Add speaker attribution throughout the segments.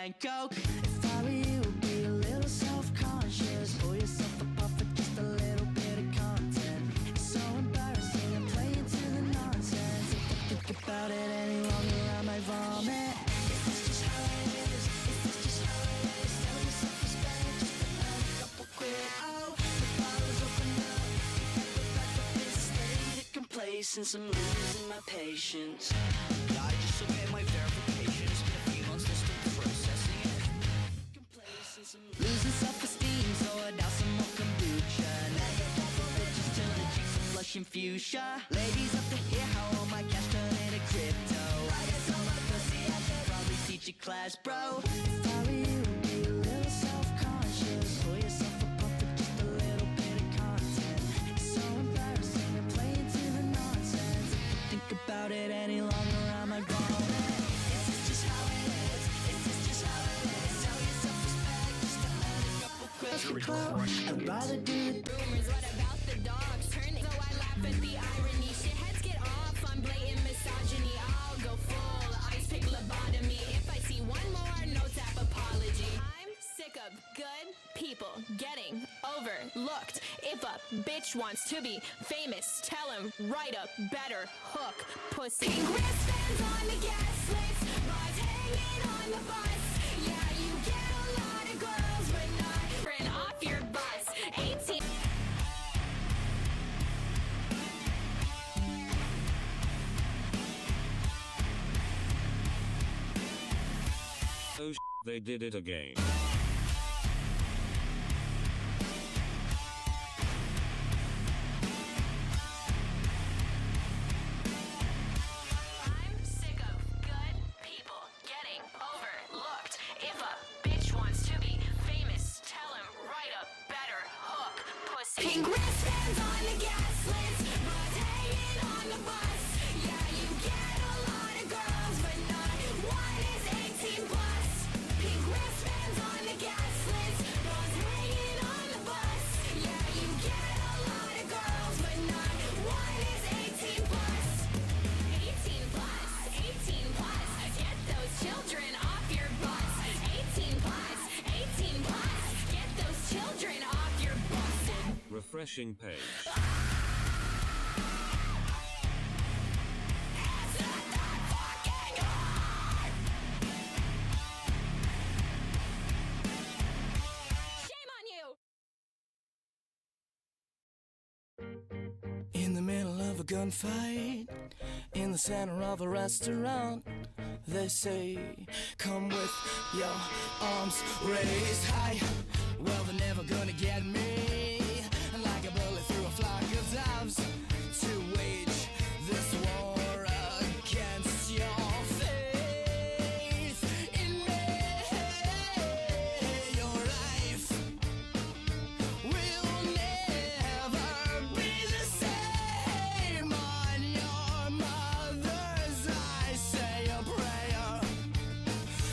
Speaker 1: and coke. If I were you, would be a little self-conscious. Pull yourself apart for just a little bit of content. It's so embarrassing and play into the nonsense. If I think about it any longer, I might vomit. If that's just how it is, if that's just how it is, tell yourself respect just to earn a couple quid. Oh, the bottle's open up, but back up this state of complacence. I'm losing my patience.
Speaker 2: I just submit my verification. It's been a few months, they're still processing it.
Speaker 1: Losing self-esteem, so I down some more kombucha. Now your purple bitches turn the cheeks to flushing fuchsia. Ladies up to hear how all my cash turn into crypto. I guess all my pussy I should probably teach a class, bro. If I were you, be a little self-conscious. Pull yourself apart for just a little bit of content. It's so embarrassing and play into the nonsense. If you think about it any longer, I might vomit. Is this just how it is? Is this just how it is? Tell yourself respect just to earn a couple quid. I'd rather do it.
Speaker 3: Rumors, what about the dogs turning? So I laugh at the irony. Shitheads get off on blatant misogyny. I'll go full ice pick lobotomy if I see one more no tap apology. I'm sick of good people getting overlooked. If a bitch wants to be famous, tell him write a better hook, pussy. Pink wristbands on the gas list, bars hanging on the bus. Yeah, you get a lot of girls, but not ran off your bus. 18.
Speaker 4: Oh they did it again.
Speaker 3: I'm sick of good people getting overlooked. If a bitch wants to be famous, tell him write a better hook, pussy. Pink wristbands on the gas list, bras hanging on the bus. Yeah, you get a lot of girls, but not one is 18 plus. Pink wristbands on the gas list, bras hanging on the bus. Yeah, you get a lot of girls, but not one is 18 plus. 18 plus, 18 plus. Get those children off your bus. 18 plus, 18 plus. Get those children off your bus.
Speaker 4: Refreshing page.
Speaker 3: Shame on you!
Speaker 1: In the middle of a gunfight, in the center of a restaurant, they say, come with your arms raised high. Well, they're never gonna get me, like a bullet through a flock of doves, to wage this war against your faith in me. Your life will never be the same. On your mother's eyes, say a prayer.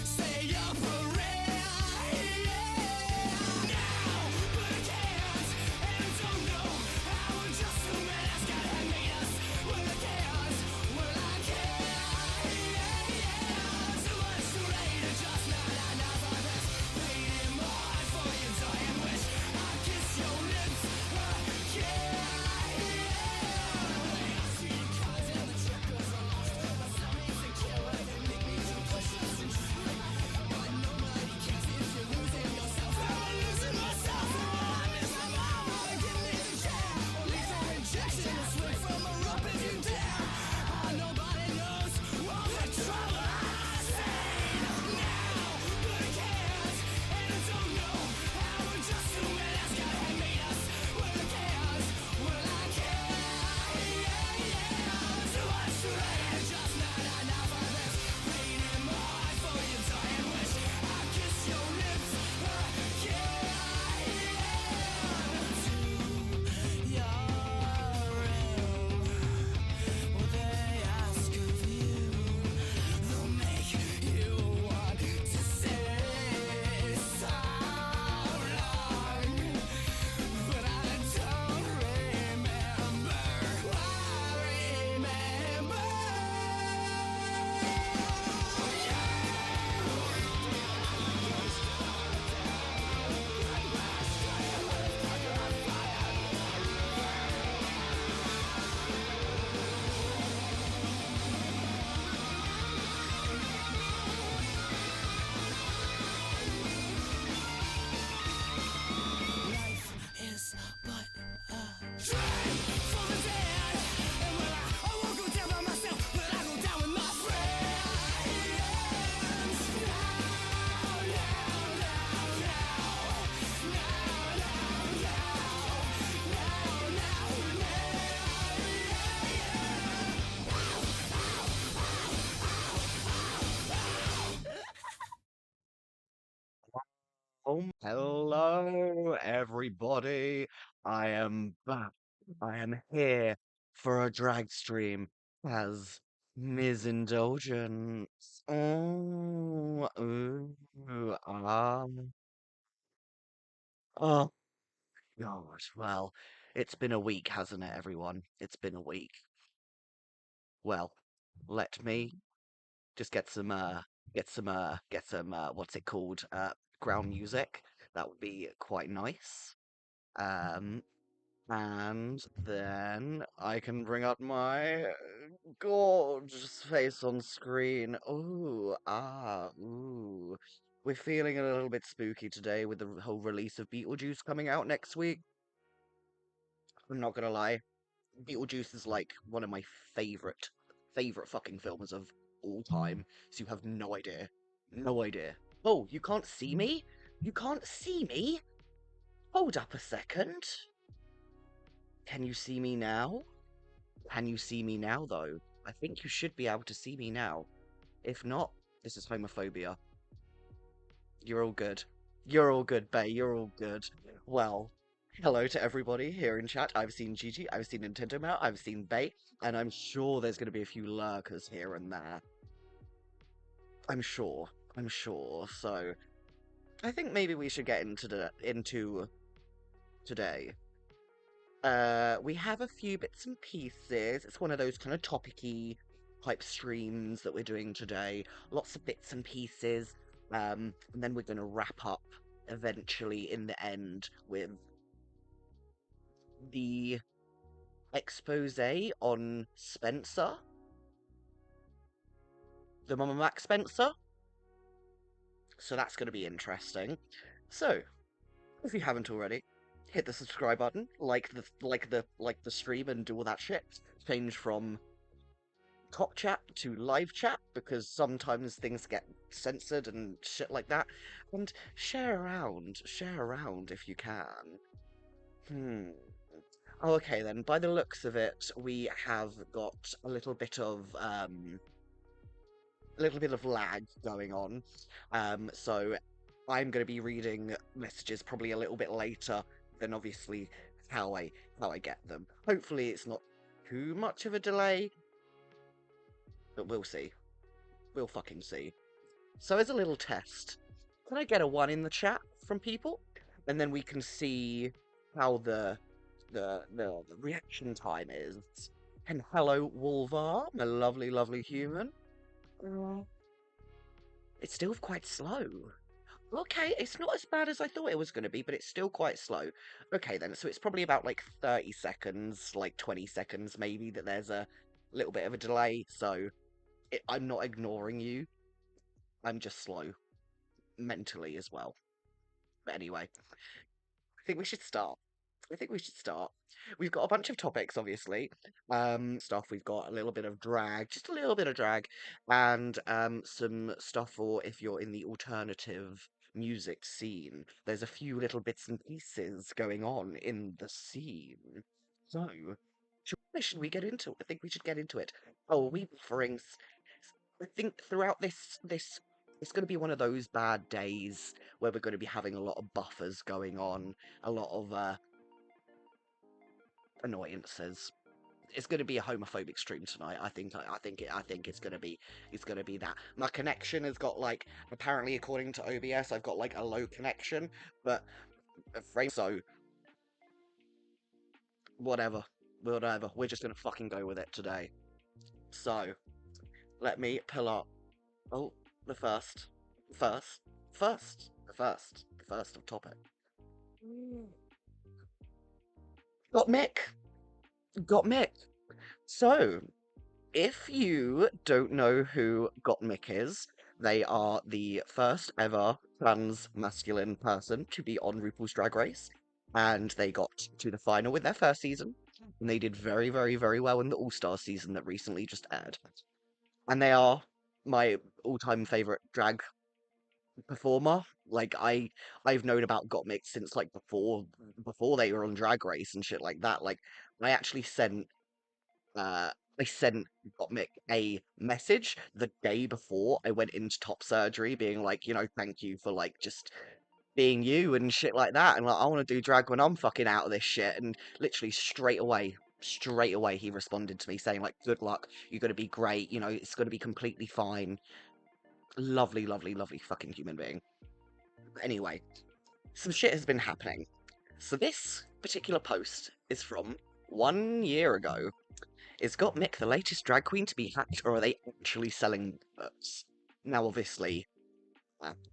Speaker 1: Say a prayer. Now begin.
Speaker 5: Oh, hello, everybody. I am back. I am here for a drag stream as Miz Indulgence. Oh, ooh, oh, gosh. Well, it's been a week, hasn't it, everyone? It's been a week. Well, let me just what's it called? Ground music. That would be quite nice. Um, And then I can bring up my gorgeous face on screen. Ooh. We're feeling a little bit spooky today with the whole release of Beetlejuice coming out next week. I'm not gonna lie, Beetlejuice is like one of my favorite fucking films of all time. So you have no idea. No idea. Oh, you can't see me? You can't see me? Hold up a second. Can you see me now? Can you see me now, though? I think you should be able to see me now. If not, this is homophobia. You're all good. You're all good, Bay. You're all good. Well, hello to everybody here in chat. I've seen Gigi, I've seen Nintendo Mail, I've seen Bay, and I'm sure there's going to be a few lurkers here and there. I'm sure. I'm sure. So, I think maybe we should get into today. We have a few bits and pieces. It's one of those kind of topic-y type streams that we're doing today. Lots of bits and pieces. And then we're going to wrap up eventually in the end with the expose on Spencer. The Mama Mac Spencer. So that's going to be interesting. So, if you haven't already, hit the subscribe button, like the stream and do all that shit. Change from top chat to live chat because sometimes things get censored and shit like that. And share around if you can. Oh, okay then. By the looks of it, we have got a little bit of lag going on. So I'm going to be reading messages probably a little bit later than obviously how I get them. Hopefully it's not too much of a delay, but we'll see. We'll fucking see. So as a little test, can I get a 1 in the chat from people? And then we can see how the reaction time is. And hello, Wolvar, my lovely human. It's still quite slow. Okay, it's not as bad as I thought it was going to be, but it's still quite slow. Okay then, so it's probably about like 30 seconds, like 20 seconds maybe, that there's a little bit of a delay, so I'm not ignoring you. I'm just slow. Mentally as well. But anyway, I think we should start. We've got a bunch of topics, obviously. Stuff. We've got a little bit of drag, just a little bit of drag, and some stuff for if you're in the alternative music scene. There's a few little bits and pieces going on in the scene. So, should we get into it? I think we should get into it. Oh, we bufferings. I think throughout this it's going to be one of those bad days where we're going to be having a lot of buffers going on, a lot of annoyances. It's going to be a homophobic stream tonight. I think it's going to be that. My connection has got like, apparently according to OBS, I've got like a low connection, but frame so whatever. We're just going to fucking go with it today. So, let me pull up. Oh, the first of topic. Gottmik. So, if you don't know who Gottmik is, they are the first ever trans masculine person to be on RuPaul's Drag Race. and they got to the final in their first season, and they did very, very, very well in the All-Star season that recently just aired. And they are my all-time favorite drag performer. Like I've known about Gottmik since like before they were on Drag Race and shit like that. Like I actually uh I sent Gottmik a message the day before I went into top surgery, being like, thank you for like just being you and shit like that. And like, I want to do drag when I'm fucking out of this shit. And literally straight away, he responded to me saying like, good luck. You're gonna be great. It's gonna be completely fine. Lovely, lovely, lovely fucking human being. Anyway, some shit has been happening. So this particular post is from 1 year ago. Is Gottmik the latest drag queen to be hacked, or are they actually selling books? Now, obviously,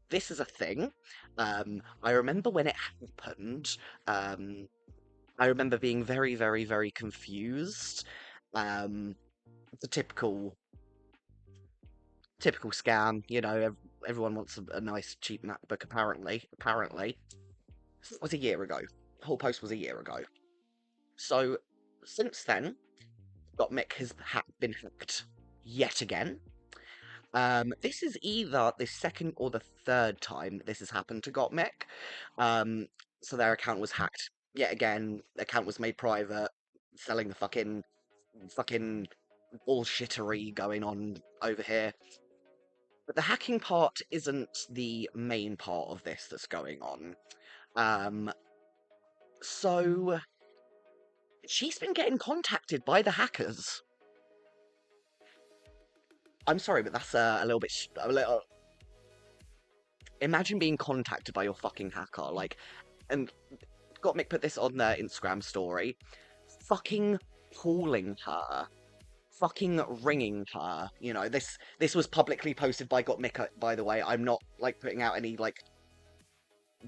Speaker 5: this is a thing. I remember when it happened. I remember being very, very, very confused. The typical scam. Everyone wants a nice cheap MacBook. Apparently. It was a year ago. The whole post was a year ago. So since then, Gottmik has been hacked yet again. This is either the second or the third time that this has happened to Gottmik. So their account was hacked yet again. The account was made private, selling the fucking bullshittery going on over here. But the hacking part isn't the main part of this that's going on. So she's been getting contacted by the hackers. I'm sorry, but that's a little bit. Imagine being contacted by your fucking hacker, like, and Gottmik put this on their Instagram story, fucking calling her, fucking ringing her. This was publicly posted by Gottmik, by the way. I'm not like putting out any like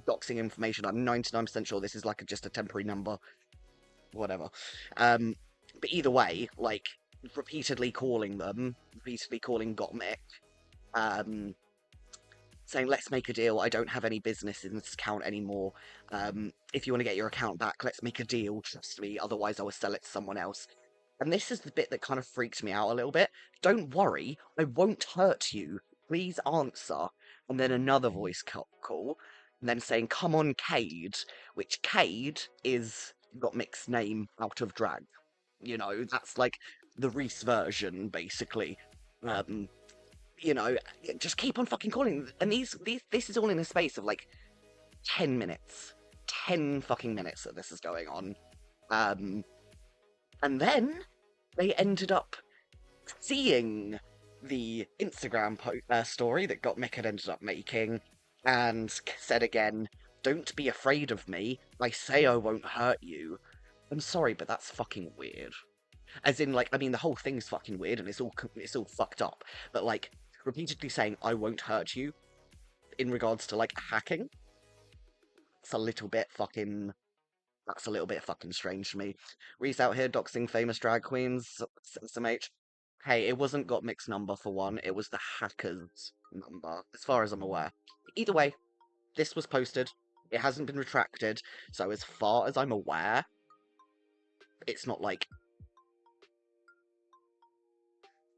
Speaker 5: doxing information. I'm 99% sure this is like just a temporary number, whatever. But either way, like repeatedly calling Gottmik, saying, let's make a deal. I don't have any business in this account anymore. If you want to get your account back, let's make a deal. Trust me. Otherwise, I will sell it to someone else. And this is the bit that kind of freaked me out a little bit. Don't worry. I won't hurt you. Please answer. And then another voice call. And then saying, come on, Cade. Which Cade is Gottmik's name out of drag. That's like the Reese version, basically. Just keep on fucking calling. And this is all in a space of like 10 minutes. 10 fucking minutes that this is going on. And then they ended up seeing the Instagram story that Gottmik had ended up making and said again, don't be afraid of me. I say I won't hurt you. I'm sorry, but that's fucking weird. As in, like, I mean, the whole thing's fucking weird and it's all fucked up. But, like, repeatedly saying, I won't hurt you, in regards to, like, hacking, that's a little bit fucking strange to me. Reese out here doxing famous drag queens, SMH. Hey, it wasn't Gottmik's number for one, it was the hacker's number, as far as I'm aware. Either way, this was posted, it hasn't been retracted, so as far as I'm aware, it's not like...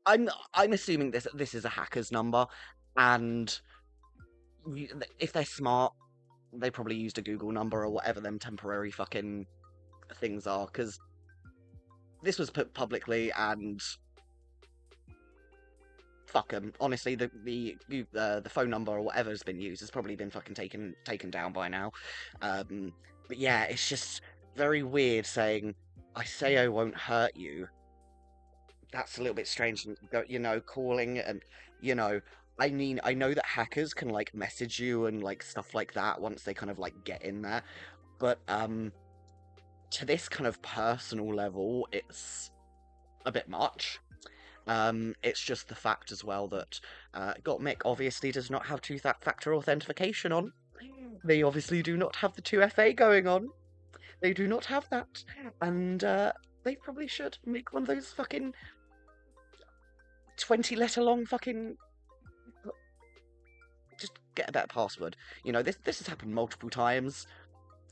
Speaker 5: I'm assuming this is a hacker's number, and if they're smart, they probably used a Google number or whatever them temporary fucking things are, because this was put publicly, and fuck them. Honestly, the phone number or whatever has been used has probably been fucking taken down by now. But yeah, it's just very weird saying, I say I won't hurt you. That's a little bit strange, calling and, I mean, I know that hackers can, like, message you and, like, stuff like that once they kind of, like, get in there, but, to this kind of personal level, it's a bit much. It's just the fact as well that, Gottmik obviously does not have two-factor authentication on. They obviously do not have the 2FA going on. They do not have that, and, they probably should make one of those fucking 20-letter long fucking... Just get a better password. This has happened multiple times.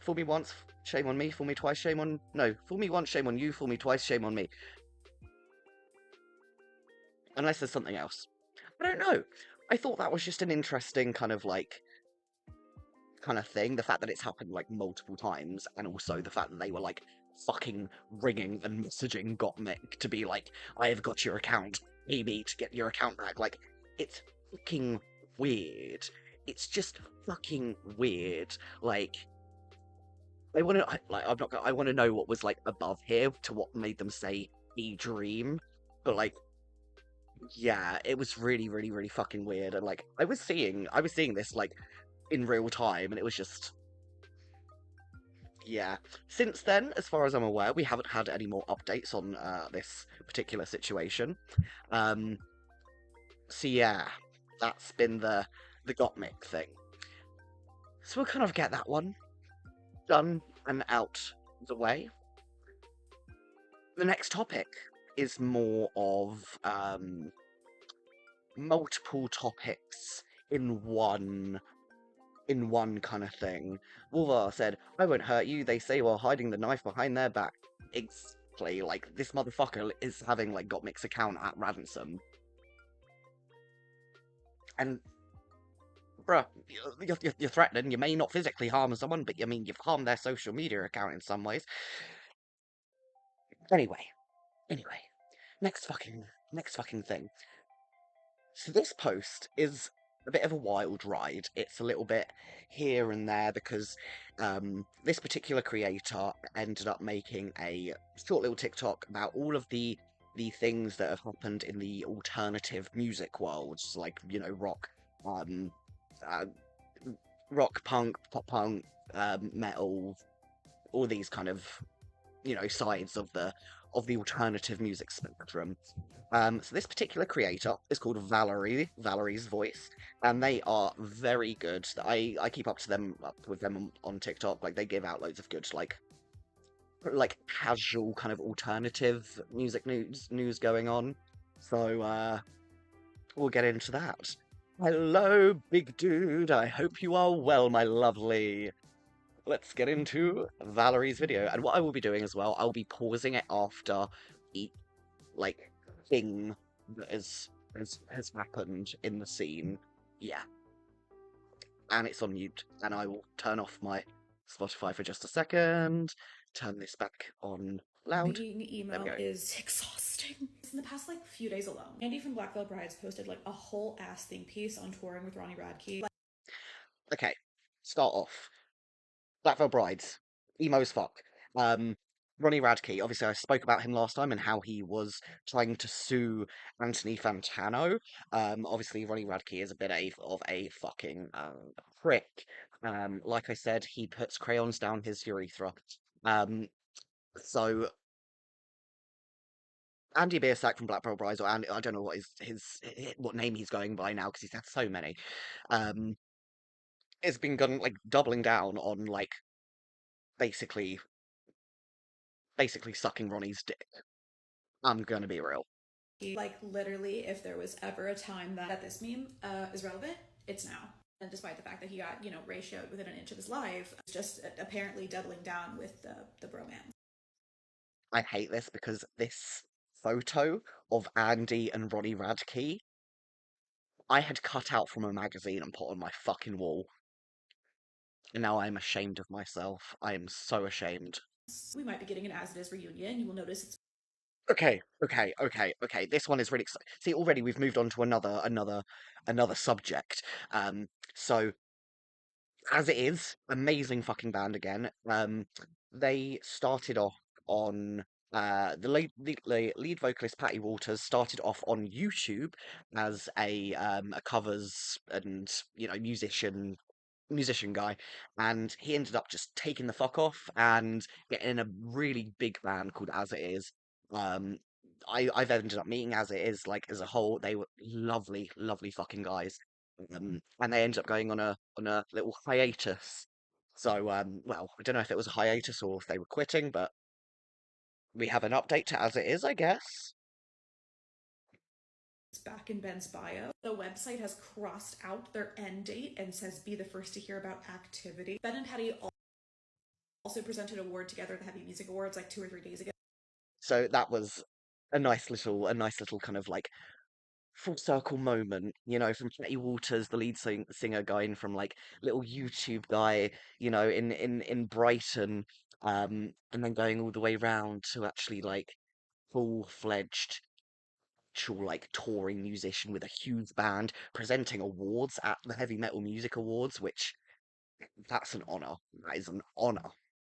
Speaker 5: Fool me once, shame on me. Fool me twice, shame on... No, fool me once, shame on you. Fool me twice, shame on me. Unless there's something else. I don't know. I thought that was just an interesting kind of, like, kind of thing. The fact that it's happened, like, multiple times, and also the fact that they were, like, fucking ringing and messaging Gottmik to be like, I have got your account, pay me to get your account back. Like, it's fucking weird. It's just fucking weird. Like, I want to, like, I'm not gonna, I want to know what was, like, above here to what made them say a dream. But, like, yeah, it was really, really, really fucking weird. And, like, I was seeing this, like, in real time, and it was just, yeah. Since then, as far as I'm aware, we haven't had any more updates on this particular situation. So yeah, that's been the Gottmik thing. So we'll kind of get that one done and out the way. The next topic is more of multiple topics in one kind of thing. Wolvar said, I won't hurt you, they say, while hiding the knife behind their back. Exactly, like, this motherfucker is having, like, Gottmik's account at ransom. And, bruh, you're threatening. You may not physically harm someone, but, I mean, you've harmed their social media account in some ways. Anyway, next fucking thing. So this post is a bit of a wild ride. It's a little bit here and there because this particular creator ended up making a short little TikTok about all of the things that have happened in the alternative music world, like, you know, rock, punk, pop punk, metal, all these kind of, you know, sides of the alternative music spectrum. So this particular creator is called Valerie's Voice, and they are very good. I keep up with them on TikTok. Like, they give out loads of good, like casual kind of alternative music news going on. So we'll get into that. Hello, big dude. I hope you are well, my lovely. Let's get into Valerie's video. And what I will be doing as well, I'll be pausing it after each, like, thing that has happened in the scene. Yeah. And it's on mute. And I will turn off my Spotify for just a second. Turn this back on loud.
Speaker 6: Being emo is exhausting. In the past, like, few days alone, Andy from Black Veil Brides posted, like, a whole ass think piece on touring with Ronnie Radke.
Speaker 5: Okay, start off. Black Veil Brides, emo as fuck. Ronnie Radke, obviously I spoke about him last time and how he was trying to sue Anthony Fantano. Obviously Ronnie Radke is a bit of a fucking prick. Like I said, he puts crayons down his urethra. So Andy Biersack from Black Veil Brides, or Andy, I don't know what what name he's going by now because he's had so many. Has been like doubling down on, like, basically sucking Ronnie's dick. I'm gonna be real.
Speaker 6: Like, literally, if there was ever a time that this meme is relevant, it's now. And despite the fact that he got, you know, ratioed within an inch of his life, it's just apparently doubling down with the bromance.
Speaker 5: I hate this because this photo of Andy and Ronnie Radke, I had cut out from a magazine and put on my fucking wall. And now I'm ashamed of myself. I am so ashamed.
Speaker 6: We might be getting an As It Is reunion. You will notice it's
Speaker 5: Okay. This one is really exciting. See, already we've moved on to another subject. So As It Is, amazing fucking band again. They started off on the lead vocalist Patty Walters started off on YouTube as a covers and, you know, musician guy, and he ended up just taking the fuck off and getting in a really big band called As It Is. Um, I've ended up meeting As It Is, like, as a whole. They were lovely, lovely fucking guys. And they ended up going on a little hiatus. So, well, I don't know if it was a hiatus or if they were quitting, but we have an update to As It Is, I guess.
Speaker 6: back in Ben's bio. The website has crossed out their end date and says be the first to hear about activity. Ben and Patty Also presented an award together at the Heavy Music Awards like 2 or 3 days ago.
Speaker 5: So that was a nice little kind of like full circle moment, from Chetty Waters, the lead singer going from like little YouTube guy, in Brighton, and then going all the way round to actually like full-fledged actual like touring musician with a huge band presenting awards at the Heavy Metal Music Awards, which that's an honor. That is an honor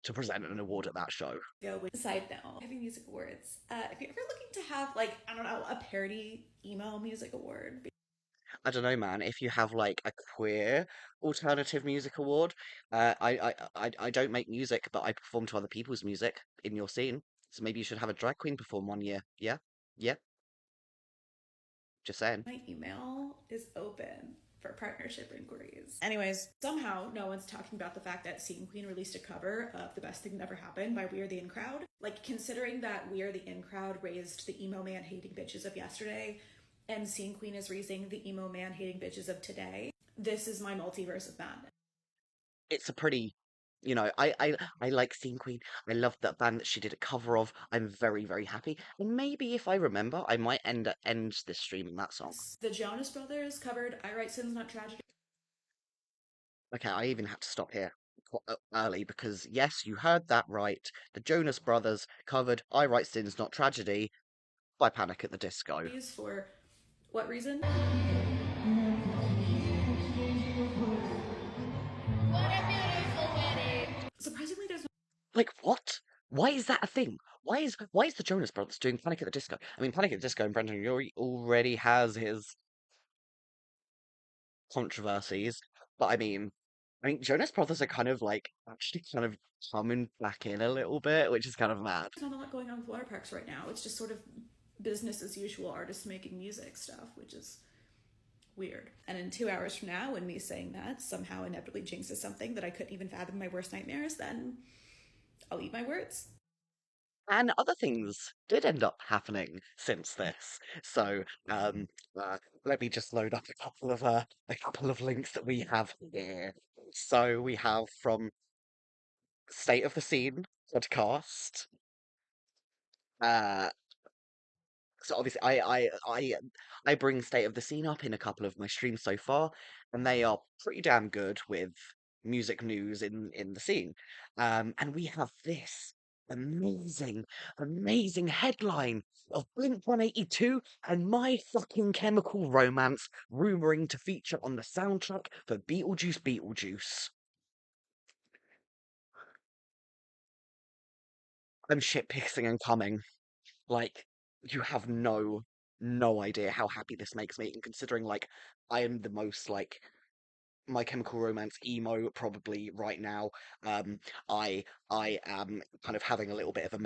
Speaker 5: to present an award at that show.
Speaker 6: Go with side note, Heavy Music Awards. If you're ever looking to have like, I don't know, a parody emo music award.
Speaker 5: I don't know, man. If you have like a queer alternative music award, I don't make music, but I perform to other people's music in your scene. So maybe you should have a drag queen perform one year. Yeah, yeah. Just saying.
Speaker 6: My email is open for partnership inquiries. Anyways, somehow no one's talking about the fact that Scene Queen released a cover of The Best Thing That Never Happened by We Are the In Crowd. Like, considering that We Are the In Crowd raised the emo man hating bitches of yesterday, and Scene Queen is raising the emo man hating bitches of today, this is my multiverse of madness.
Speaker 5: It's a pretty, I like Scene Queen. I love that band that she did a cover of. I'm very, very happy. And maybe if I remember, I might end this streaming that song.
Speaker 6: The Jonas Brothers covered I Write Sins Not Tragedy.
Speaker 5: Okay, I even had to stop here early because yes, you heard that right. The Jonas Brothers covered "I Write Sins Not Tragedy" by Panic at the Disco.
Speaker 6: For what reason? Surprisingly, there's
Speaker 5: Like what? Why is that a thing? Why is the Jonas Brothers doing Panic at the Disco? I mean, Panic at the Disco and Brendan Urie already has his controversies, but I mean, Jonas Brothers are kind of like actually kind of coming back in a little bit, which is kind of mad.
Speaker 6: not a lot going on with water parks right now. It's just sort of business as usual, artists making music stuff, which is weird. And in 2 hours from now, when me saying that somehow inevitably jinxes something that I couldn't even fathom in my worst nightmares, then I'll eat my words.
Speaker 5: And other things did end up happening since this. So, let me just load up a couple of links that we have here. So we have from State of the Scene podcast. Uh, so obviously, I bring State of the Scene up in a couple of my streams so far, and they are pretty damn good with music news in the scene. And we have this amazing, amazing headline of Blink 182 and My Fucking Chemical Romance rumoring to feature on the soundtrack for Beetlejuice Beetlejuice. I'm shitpissing and coming. Like, you have no idea how happy this makes me, and considering like I am the most like My Chemical Romance emo probably right now. I am kind of having a little bit of a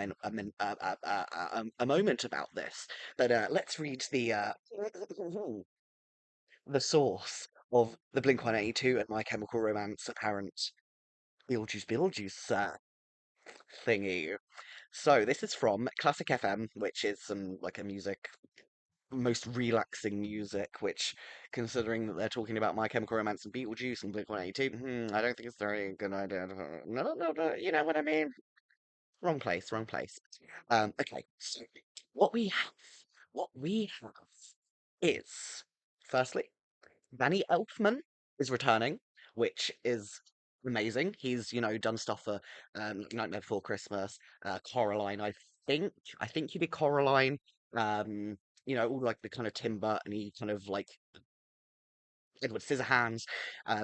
Speaker 5: moment about this. But let's read the source of the Blink 182 and My Chemical Romance apparent Beetlejuice thingy. So this is from Classic FM, which is some like a music most relaxing music, which, considering that they're talking about My Chemical Romance and Beetlejuice and Blink 182, I don't think it's a very good idea. No, no, no, you know what I mean? Wrong place, wrong place. Okay, so what we have, what we have is, firstly, Danny Elfman is returning, which is amazing. He's, done stuff for Nightmare Before Christmas, Coraline, I think he did Coraline, all like the kind of Tim Burton-y kind of like Edward Scissorhands,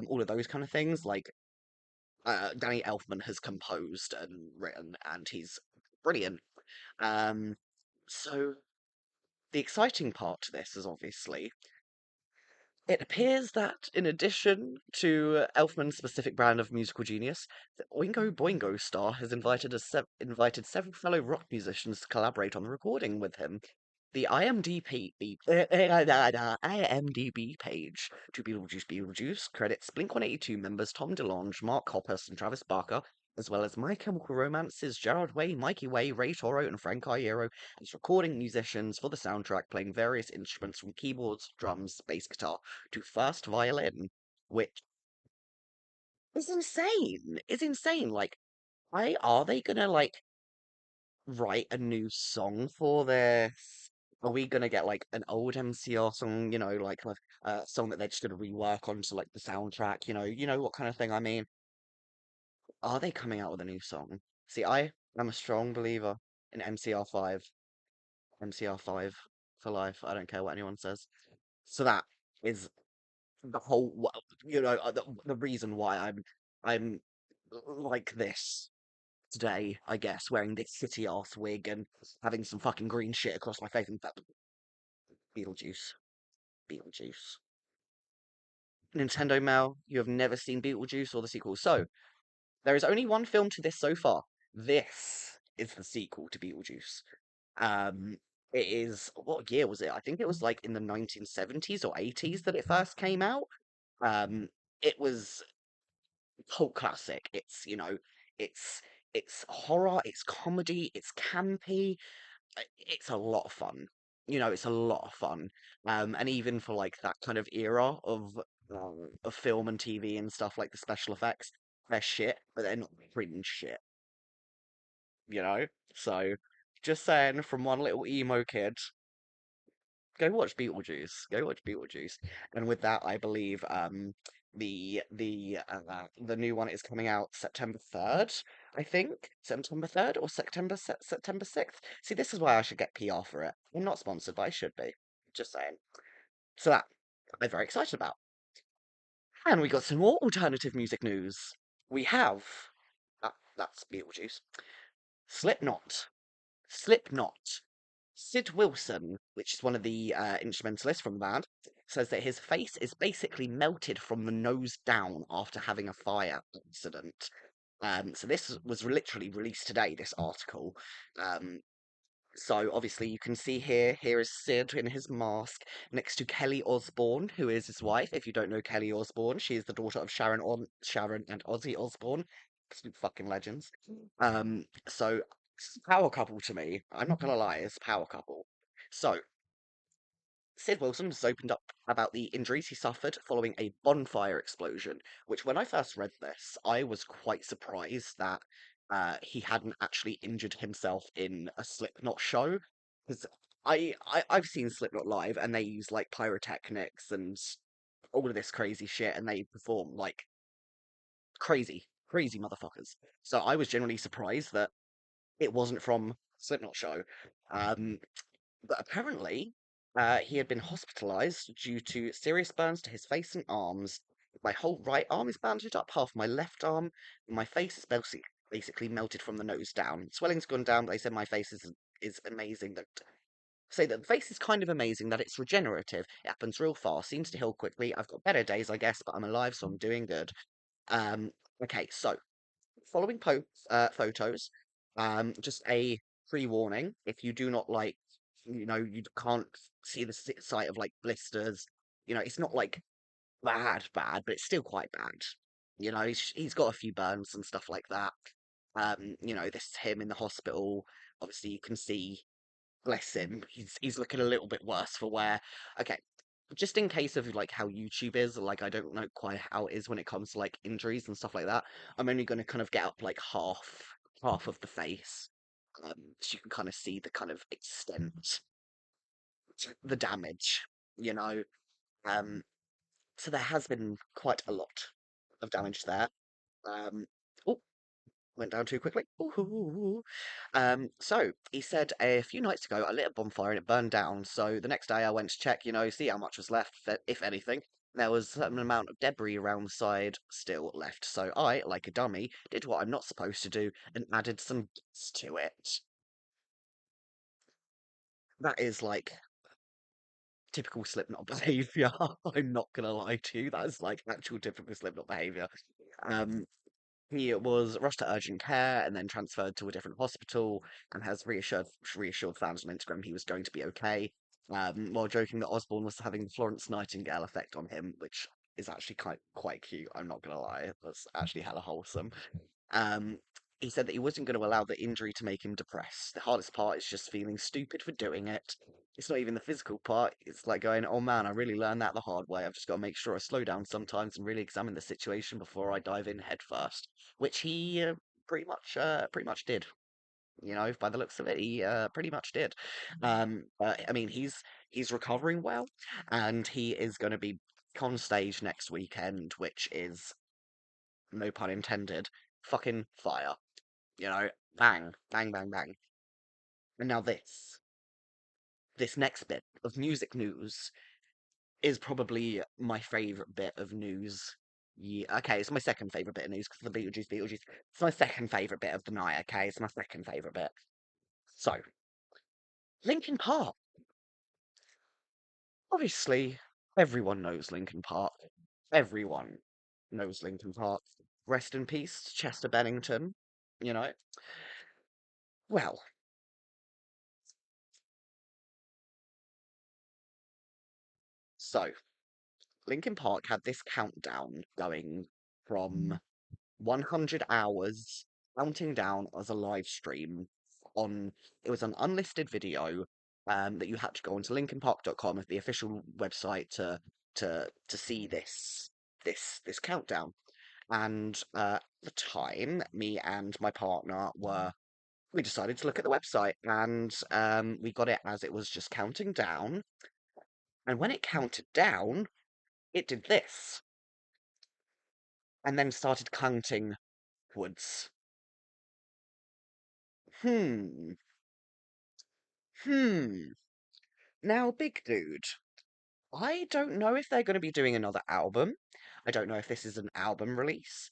Speaker 5: all of those kind of things. Like Danny Elfman has composed and written, and he's brilliant. Um, so the exciting part to this is obviously it appears that, in addition to Elfman's specific brand of musical genius, the Oingo Boingo star has invited several fellow rock musicians to collaborate on the recording with him. The IMDb page to Beetlejuice credits Blink-182 members Tom DeLonge, Mark Hoppus, and Travis Barker, as well as My Chemical Romance's Gerard Way, Mikey Way, Ray Toro, and Frank Iero as recording musicians for the soundtrack, playing various instruments from keyboards, drums, bass guitar to first violin, which is insane. It's insane. Like, are they gonna like write a new song for this? Are we gonna get like an old MCR song, like a song that they're just gonna rework onto like the soundtrack, you know what kind of thing I mean? Are they coming out with a new song? See, I am a strong believer in MCR5. MCR5 for life. I don't care what anyone says. So that is the whole, the reason why I'm like this today, I guess, wearing this shitty ass wig and having some fucking green shit across my face and that Beetlejuice. Beetlejuice. Nintendo Mail, you have never seen Beetlejuice or the sequel. So, there is only one film to this so far. This is the sequel to Beetlejuice. Um, it is, what year was it? I think it was like in the 1970s or 80s that it first came out. Um, it was cult classic. It's it's horror, it's comedy, it's campy. It's a lot of fun. It's a lot of fun. And even for like that kind of era of film and TV and stuff, like the special effects, they're shit, but they're not cringe shit, you know? So just saying from one little emo kid, go watch Beetlejuice. Go watch Beetlejuice. And with that, I believe the new one is coming out September 3rd, I think. September 3rd or September 6th. See, this is why I should get PR for it. I'm not sponsored, but I should be. Just saying. So that I'm very excited about. And we got some more alternative music news. We have that's Beetlejuice. Slipknot. Slipknot. Sid Wilson, which is one of the instrumentalists from the band, says that his face is basically melted from the nose down after having a fire accident. So this was literally released today, this article. Um, so obviously you can see here is Sid in his mask next to Kelly Osbourne, who is his wife. If you don't know Kelly Osbourne, she is the daughter of Sharon and Ozzy Osbourne. Absolute fucking legends. So power couple to me. I'm not gonna lie, it's a power couple. So Sid Wilson has opened up about the injuries he suffered following a bonfire explosion, which when I first read this, I was quite surprised that he hadn't actually injured himself in a Slipknot show. Because I've seen Slipknot live and they use like pyrotechnics and all of this crazy shit and they perform like crazy, crazy motherfuckers. So I was generally surprised that it wasn't from Slipknot show. Um, but apparently, he had been hospitalized due to serious burns to his face and arms. My whole right arm is bandaged up, half my left arm, and my face is basically melted from the nose down. Swelling's gone down, but they said my face is amazing. That say that the face is kind of amazing, that it's regenerative. It happens real fast, seems to heal quickly. I've got better days, I guess, but I'm alive, so I'm doing good. Um, okay, so following photos, just a pre-warning, if you do not like, you can't see the sight of like blisters, it's not like bad, but it's still quite bad. He's got a few burns and stuff like that. This is him in the hospital. Obviously, you can see, bless him, he's looking a little bit worse for wear. Okay, just in case of like how YouTube is, like I don't know quite how it is when it comes to like injuries and stuff like that. I'm only going to kind of get up like half of the face, so you can kind of see the kind of extent, the damage, you know. Um, so there has been quite a lot of damage there. Um, oh, went down too quickly. Ooh. So he said a few nights ago I lit a bonfire and it burned down. So the next day I went to check, see how much was left, if anything. There was a certain amount of debris around the side still left. So I, like a dummy, did what I'm not supposed to do and added some gas to it. That is like typical Slipknot behavior. I'm not gonna lie to you. That is like actual typical Slipknot behavior. Um, He was rushed to urgent care and then transferred to a different hospital and has reassured fans on Instagram he was going to be okay. While joking that Osborne was having the Florence Nightingale effect on him, which is actually quite cute. I'm not gonna lie, that's actually hella wholesome. Um, he said that he wasn't going to allow the injury to make him depressed. The hardest part is just feeling stupid for doing it. It's not even the physical part. It's like going, oh man, I really learned that the hard way. I've just got to make sure I slow down sometimes and really examine the situation before I dive in head first. Which he pretty much did. You know, by the looks of it, he pretty much did. But I mean, he's recovering well, and he is going to be on stage next weekend, which is, no pun intended, fucking fire. You know, bang, bang, bang, bang. And now this next bit of music news is probably my favorite bit of news. Yeah, okay, it's my second favorite bit of news because the Beetlejuice. It's my second favorite bit of the night. Okay, it's my second favorite bit. So, Linkin Park. Obviously, everyone knows Linkin Park. Everyone knows Linkin Park. Rest in peace, Chester Bennington. You know. Well, so Linkin Park had this countdown going from 100 hours counting down as a live stream on it was an unlisted video that you had to go onto linkinpark.com as the official website to see this countdown. And at the time, me and my partner we decided to look at the website, and we got it as it was just counting down. And when it counted down, it did this, and then started counting upwards. Hmm. Hmm. Now, big dude, I don't know if they're going to be doing another album. I don't know if this is an album release.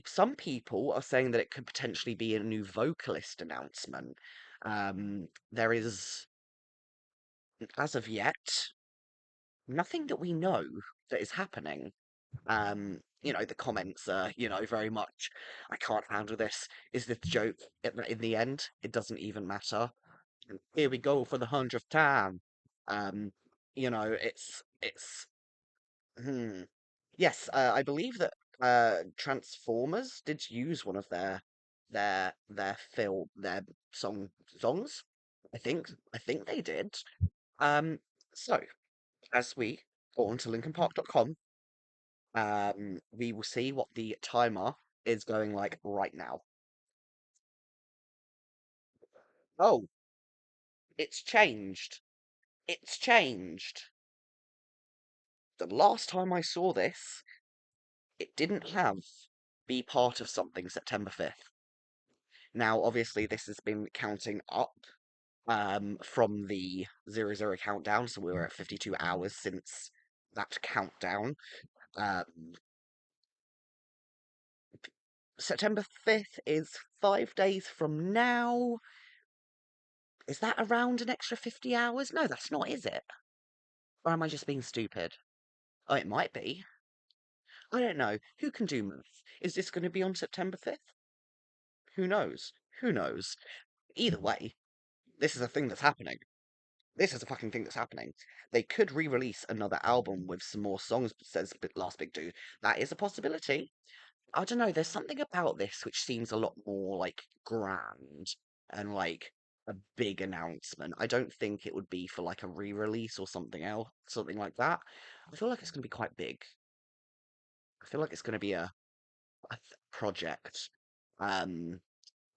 Speaker 5: Some people are saying that it could potentially be a new vocalist announcement. There is, as of yet, nothing that we know that is happening. The comments are, very much, I can't handle this. Is this a joke? In the end, it doesn't even matter. Here we go for the 100th time. Um, it's. Yes, I believe that Transformers did use one of their songs. I think they did. Um, so as we go on to linkinpark.com, we will see what the timer is going like right now. Oh, it's changed. It's changed. The last time I saw this, it didn't have be part of something September 5th. Now, obviously, this has been counting up from the 00 countdown, so we were at 52 hours since that countdown. Um, September 5th is 5 days from now. Is that around an extra 50 hours? No, that's not, is it? Or am I just being stupid? Oh, it might be. I don't know. Who can do math? Is this going to be on September 5th? Who knows? Who knows? Either way, this is a thing that's happening. This is a fucking thing that's happening. They could re-release another album with some more songs, says Last Big Dude. That is a possibility. I don't know, there's something about this which seems a lot more, like, grand and, like, a big announcement. I don't think it would be for, like, a re-release or something else, something like that. I feel like it's going to be quite big. I feel like it's going to be a project. Um,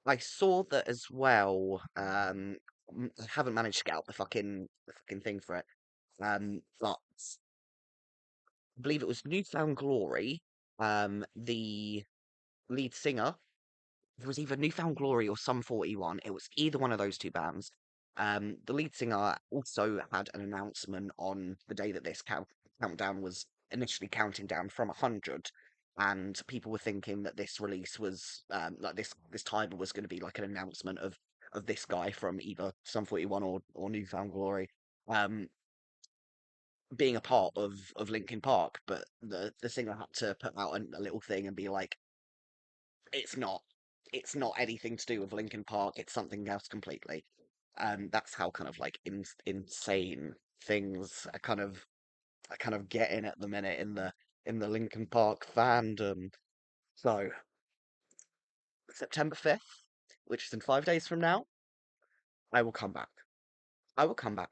Speaker 5: I saw that as well. I haven't managed to get out the fucking thing for it. But I believe it was Newfound Glory. The lead singer. It was either Newfound Glory or Sum 41. It was either one of those two bands. The lead singer also had an announcement on the day that this countdown was initially counting down from 100, and people were thinking that this release was like this timer was going to be like an announcement of this guy from either Sum 41 or Newfound Glory. Um, being a part of Linkin Park, but the singer had to put out a little thing and be like, it's not. It's not anything to do with Linkin Park. It's something else completely. That's how kind of like insane things are kind of getting at the minute in the Linkin Park fandom. So September 5th, which is in 5 days from now, I will come back. I will come back.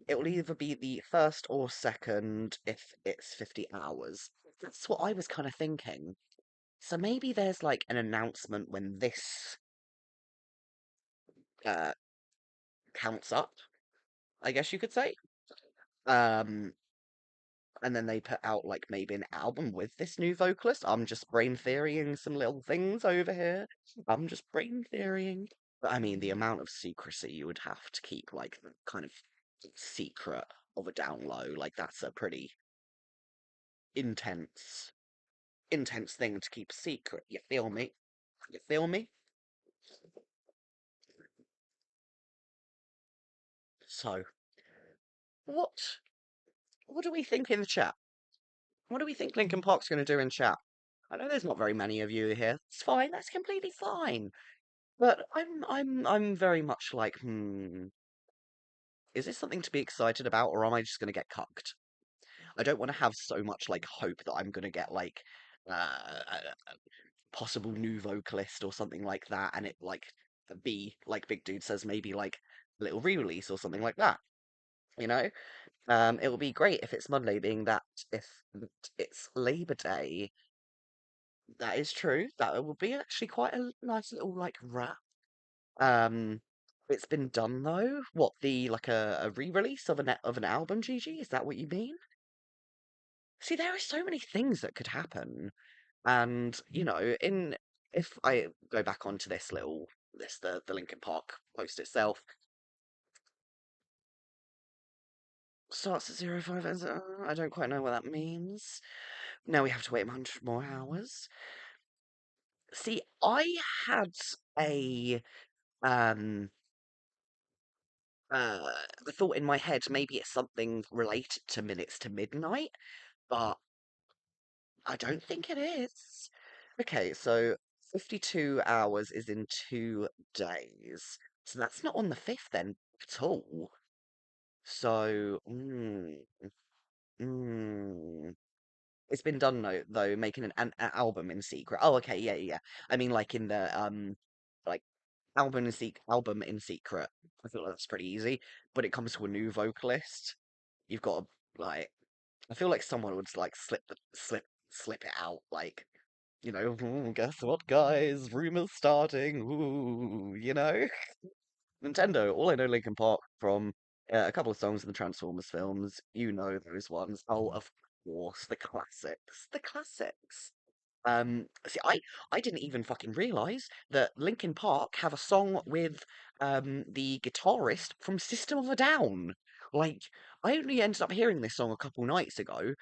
Speaker 5: It will either be the first or second if it's 50 hours. That's what I was kind of thinking. So maybe there's like an announcement when this uh counts up, I guess you could say. Um, and then they put out like maybe an album with this new vocalist. I'm just brain theorying some little things over here. I'm just brain theorying. But I mean, the amount of secrecy you would have to keep like the kind of secret of a down low, like that's a pretty intense, intense thing to keep secret. You feel me? You feel me? So, what what do we think in the chat? What do we think Linkin Park's going to do in chat? I know there's not very many of you here. It's fine. That's completely fine. But I'm very much like, is this something to be excited about, or am I just going to get cucked? I don't want to have so much like hope that I'm going to get like a possible new vocalist or something like that, and it like be like Big Dude says, maybe like a little re-release or something like that. You know, it will be great if it's Monday, being that if it's Labor Day. That is true. That would be actually quite a nice little like wrap. Um, it's been done though. What, the like a re-release of an album, Gigi? Is that what you mean? See, there are so many things that could happen, and you know, in if I go back onto this little the Linkin Park post itself starts at 05. I don't quite know what that means. Now we have to wait 100 more hours. See, I had a um uh, the thought in my head maybe it's something related to Minutes to Midnight, but I don't think it is. Okay, so 52 hours is in 2 days. So that's not on the 5th then at all. So, mm. It's been done though, making an album in secret. Oh, okay, yeah, yeah. I mean, like in the like album in secret. I feel like that's pretty easy. But it comes to a new vocalist. You've got to like. I feel like someone would like slip it out. Like, you know, guess what, guys? Rumors starting. Ooh, you know. Nintendo. All I know Linkin Park from a couple of songs in the Transformers films. You know those ones. Oh, of course, the classics. The classics. See, I didn't even fucking realize that Linkin Park have a song with the guitarist from System of a Down. Like, I only ended up hearing this song a couple nights ago.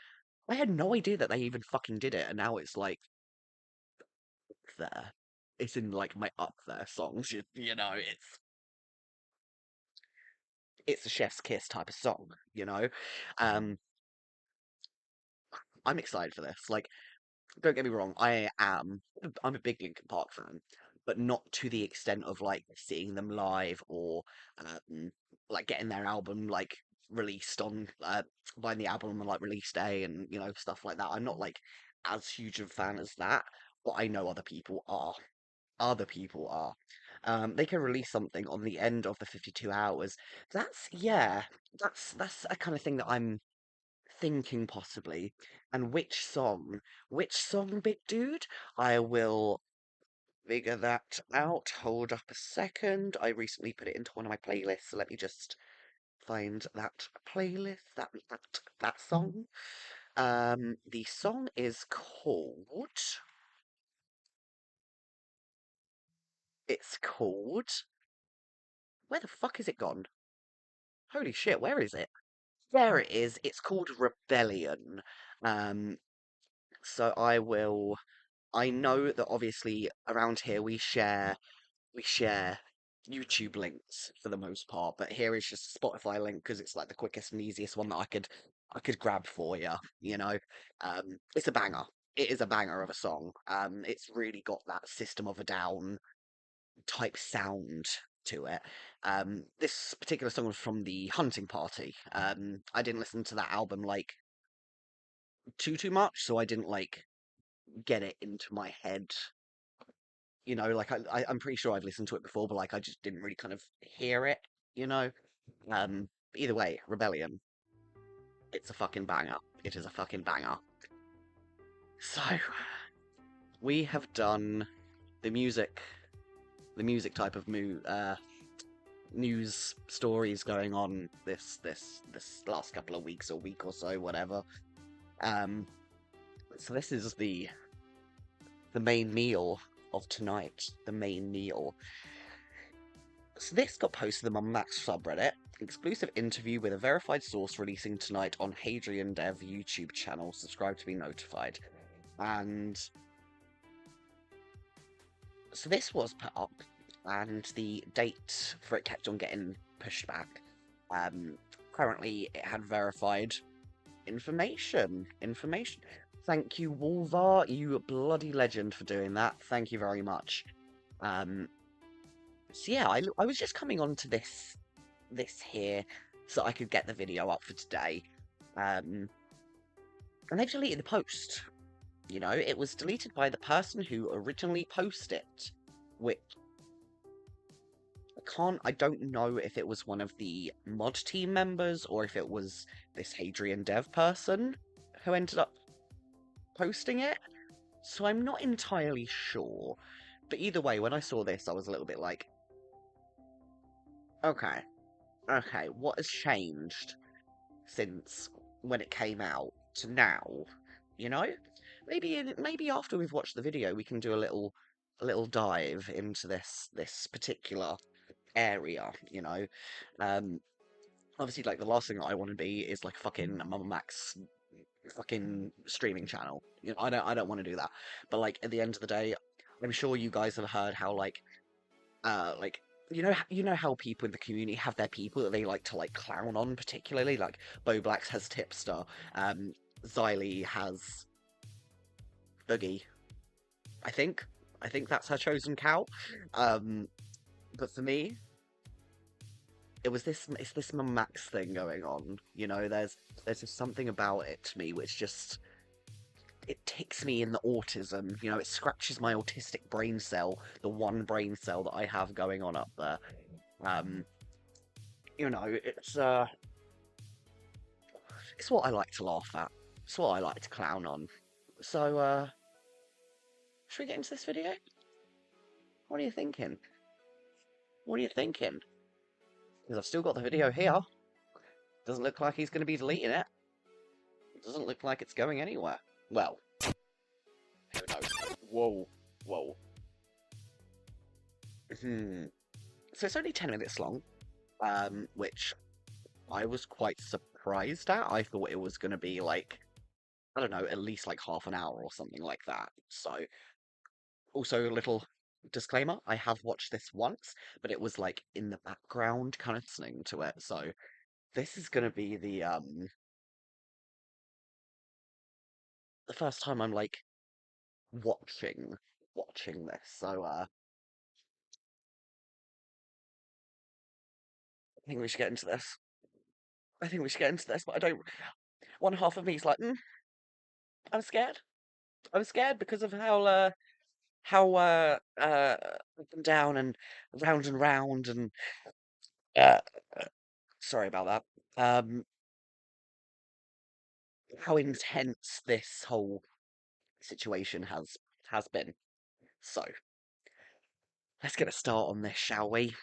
Speaker 5: I had no idea that they even fucking did it, and now it's like there. It's in like my up there songs. You know, it's a chef's kiss type of song. You know, um, I'm excited for this. Like, don't get me wrong, I'm a big Linkin Park fan, but not to the extent of like seeing them live or like getting their album like released on buying the album on like release day and you know stuff like that. I'm not like as huge of a fan as that, but I know other people are. Other people are. They can release something on the end of the 52 hours. That's yeah, that's a kind of thing that I'm thinking possibly. And which song? Which song, big dude? I will figure that out. Hold up a second. I recently put it into one of my playlists, so let me just find that playlist, that song. The song is called. It's called. Where the fuck is it gone? Holy shit, where is it? There it is. It's called Rebellion. Um, so I know that obviously around here we share YouTube links for the most part, but here is just a Spotify link because it's like the quickest and easiest one that I could grab for you. You know, it's a banger. It is a banger of a song. It's really got that System of a Down type sound to it. This particular song was from the Hunting Party. I didn't listen to that album like too much, so I didn't like get it into my head. You know, like I'm pretty sure I've listened to it before, but like I just didn't really kind of hear it. You know. Either way, Rebellion. It's a fucking banger. It is a fucking banger. So we have done the music type of news stories going on this last couple of weeks or week or so, whatever. So this is the main meal of tonight. The main meal. So this got posted on Max subreddit. Exclusive interview with a verified source releasing tonight on Hadrian Dev YouTube channel. Subscribe to be notified. And so this was put up, and the date for it kept on getting pushed back. Currently, it had verified information. Thank you, Wolvar, you bloody legend, for doing that. Thank you very much. So yeah, I was just coming on to this here so I could get the video up for today. And they've deleted the post. You know, it was deleted by the person who originally posted it, which I don't know if it was one of the mod team members or if it was this Hadrian Dev person who ended up posting it. So I'm not entirely sure. But either way, when I saw this, I was a little bit like, okay, what has changed since when it came out to now? You know? Maybe after we've watched the video, we can do a little dive into this particular area. You know, obviously, like the last thing that I want to be is like fucking Mama Max fucking streaming channel. You know, I don't want to do that. But like at the end of the day, I'm sure you guys have heard how like you know how people in the community have their people that they like to like clown on, particularly like Bo Blacks has Tipster, Xylee has Boogie. I think that's her chosen cow. But for me, it's this Mama Max thing going on. You know, there's just something about it to me which just it ticks me in the autism. You know, it scratches my autistic brain cell, the one brain cell that I have going on up there. You know, it's what I like to laugh at. It's what I like to clown on. So, should we get into this video? What are you thinking? Because I've still got the video here. Doesn't look like he's going to be deleting it. Doesn't look like it's going anywhere. Well, who knows? Whoa. So it's only 10 minutes long, which I was quite surprised at. I thought it was going to be like, I don't know, at least like half an hour or something like that. So, also a little disclaimer, I have watched this once, but it was like in the background, kind of listening to it. So, this is going to be the first time I'm like watching this. So, I think we should get into this. But I don't. One half of me is like, I'm scared. Because of how up and down and round and uh, sorry about that. How intense this whole situation has been. So, let's get a start on this, shall we?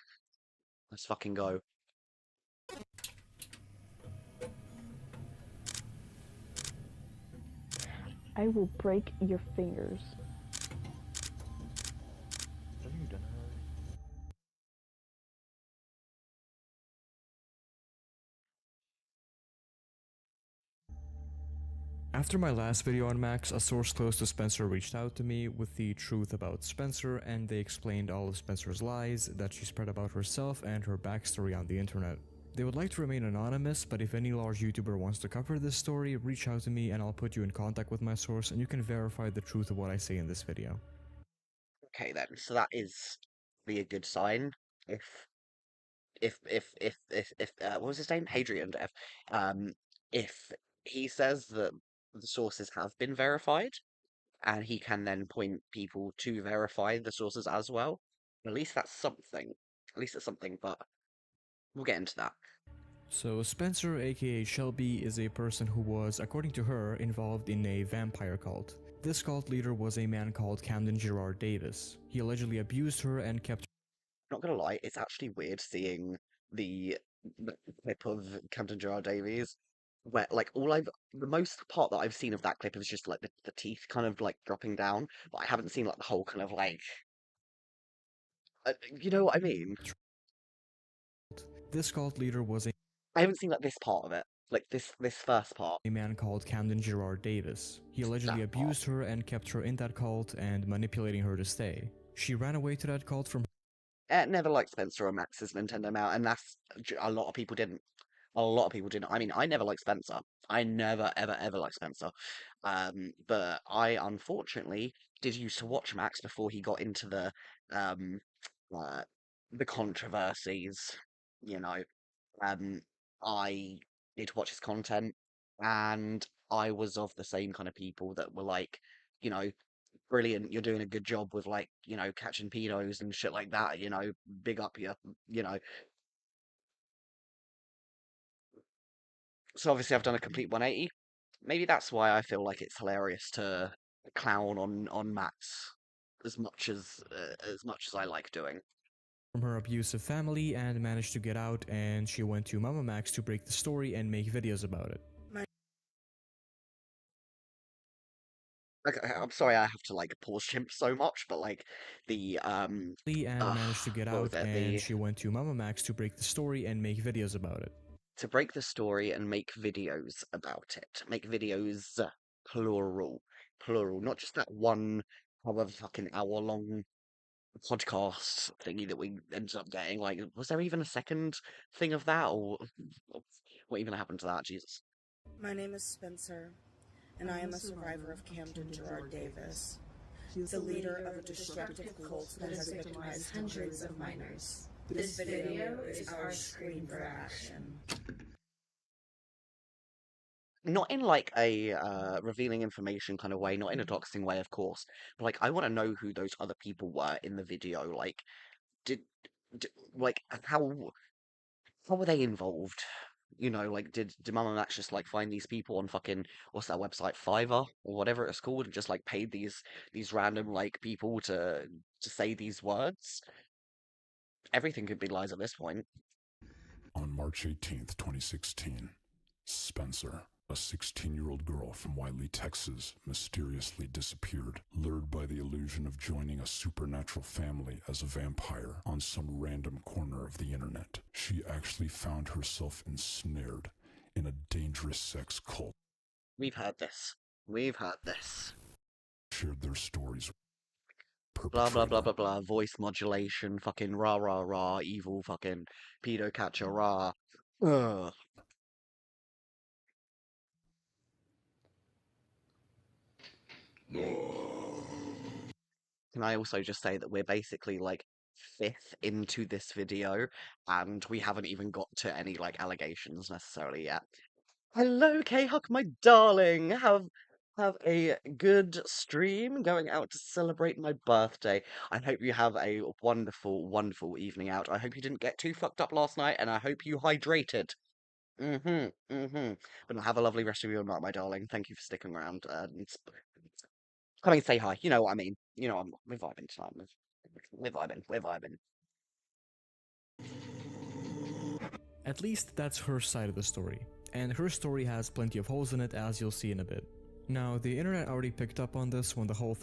Speaker 5: Let's fucking go.
Speaker 7: I will break your fingers.
Speaker 8: After my last video on Max, a source close to Spencer reached out to me with the truth about Spencer, and they explained all of Spencer's lies that she spread about herself and her backstory on the internet. They would like to remain anonymous, but if any large YouTuber wants to cover this story, reach out to me and I'll put you in contact with my source and you can verify the truth of what I say in this video.
Speaker 5: Okay then, so that is be a good sign if what was his name? Hadrian Dev. If he says that the sources have been verified, and he can then point people to verify the sources as well, at least that's something. But we'll get into that.
Speaker 8: So Spencer, aka Shelby, is a person who was, according to her, involved in a vampire cult. This cult leader was a man called Camden Gerard Davis. He allegedly abused her and kept
Speaker 5: Not gonna lie, it's actually weird seeing the, the clip of Camden Gerard Davies, where like the most part that I've seen of that clip is just like the teeth kind of like dropping down, but I haven't seen like the whole kind of like, you know what I mean?
Speaker 8: This cult leader was
Speaker 5: I haven't seen like this part of it, like this first part,
Speaker 8: a man called Camden Gerard Davis. He allegedly
Speaker 5: that part.
Speaker 8: abused her and kept her in that cult and manipulating her to stay. She ran away to that cult from
Speaker 5: Never liked Spencer or Max's Nintendo Mount, and that's a lot of people didn't. A lot of people didn't. I mean, I never liked Spencer. I never, ever, ever liked Spencer. But I unfortunately did used to watch Max before he got into um, uh, the controversies. You know, um, I did watch his content, and I was of the same kind of people that were like, you know, brilliant, you're doing a good job with like, catching pedos and shit like that, big up you know. So obviously I've done a complete 180. Maybe that's why I feel like it's hilarious to clown on Max as much as I like doing.
Speaker 8: her abusive family and managed to get out, and she went to Mama Max to break the story and make videos about it.
Speaker 5: Okay, I'm sorry I have to like pause chimp so much, but like the
Speaker 8: And managed to get
Speaker 5: what was
Speaker 8: out,
Speaker 5: it?
Speaker 8: and she went to Mama Max to break the story and make videos about it.
Speaker 5: To break the story and make videos about it. Make videos plural, not just that one however fucking hour long podcast thingy that we ended up getting. Like, was there even a second thing of that, or what even happened to that? Jesus.
Speaker 9: My name is Spencer, and I am a survivor of Camden Gerard Davis, the leader of a destructive cult that has victimized hundreds of minors. This video is our screen for action.
Speaker 5: Not in like a revealing information kind of way, not in a doxing way, of course, but like I want to know who those other people were in the video. Like, did, like how were they involved? Like did Mama Max just like find these people on fucking what's that website, Fiverr or whatever it's called, and just like paid these random like people to say these words? Everything could be lies at this point.
Speaker 10: On March 18th, 2016, Spencer, a 16-year-old girl from Wiley, Texas, mysteriously disappeared, lured by the illusion of joining a supernatural family as a vampire on some random corner of the internet. She actually found herself ensnared in a dangerous sex cult.
Speaker 5: We've heard this. We've heard this.
Speaker 10: Shared their stories.
Speaker 5: Blah blah blah blah blah. Voice modulation. Fucking rah rah rah. Evil fucking pedo catcher rah. Ugh. Can I also just say that we're basically like fifth into this video, and we haven't even got to any like allegations necessarily yet. Hello, K-Huck, my darling. Have a good stream going out to celebrate my birthday. I hope you have a wonderful, wonderful evening out. I hope you didn't get too fucked up last night, and I hope you hydrated. But have a lovely rest of your night, my darling. Thank you for sticking around. Come and say hi. You know what I mean. We're vibing tonight. We're vibing. We're vibing.
Speaker 8: At least that's her side of the story, and her story has plenty of holes in it, as you'll see in a bit. Now, the internet already picked up on this when the whole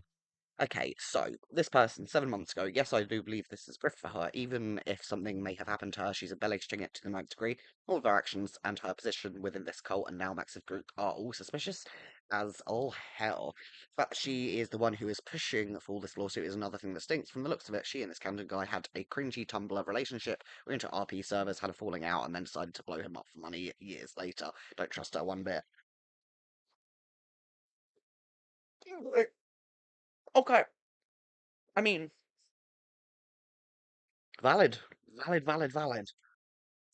Speaker 5: Okay, so this person 7 months ago, yes, I do believe this is grift for her. Even if something may have happened to her, she's embellishing it to the ninth degree. All of her actions and her position within this cult and now Max's group are all suspicious as all hell. But she is the one who is pushing for all this lawsuit is another thing that stinks. From the looks of it, she and this Camden guy had a cringy Tumblr relationship, were into RP servers, had a falling out, and then decided to blow him up for money years later. Don't trust her one bit. Okay. I mean, valid. Valid.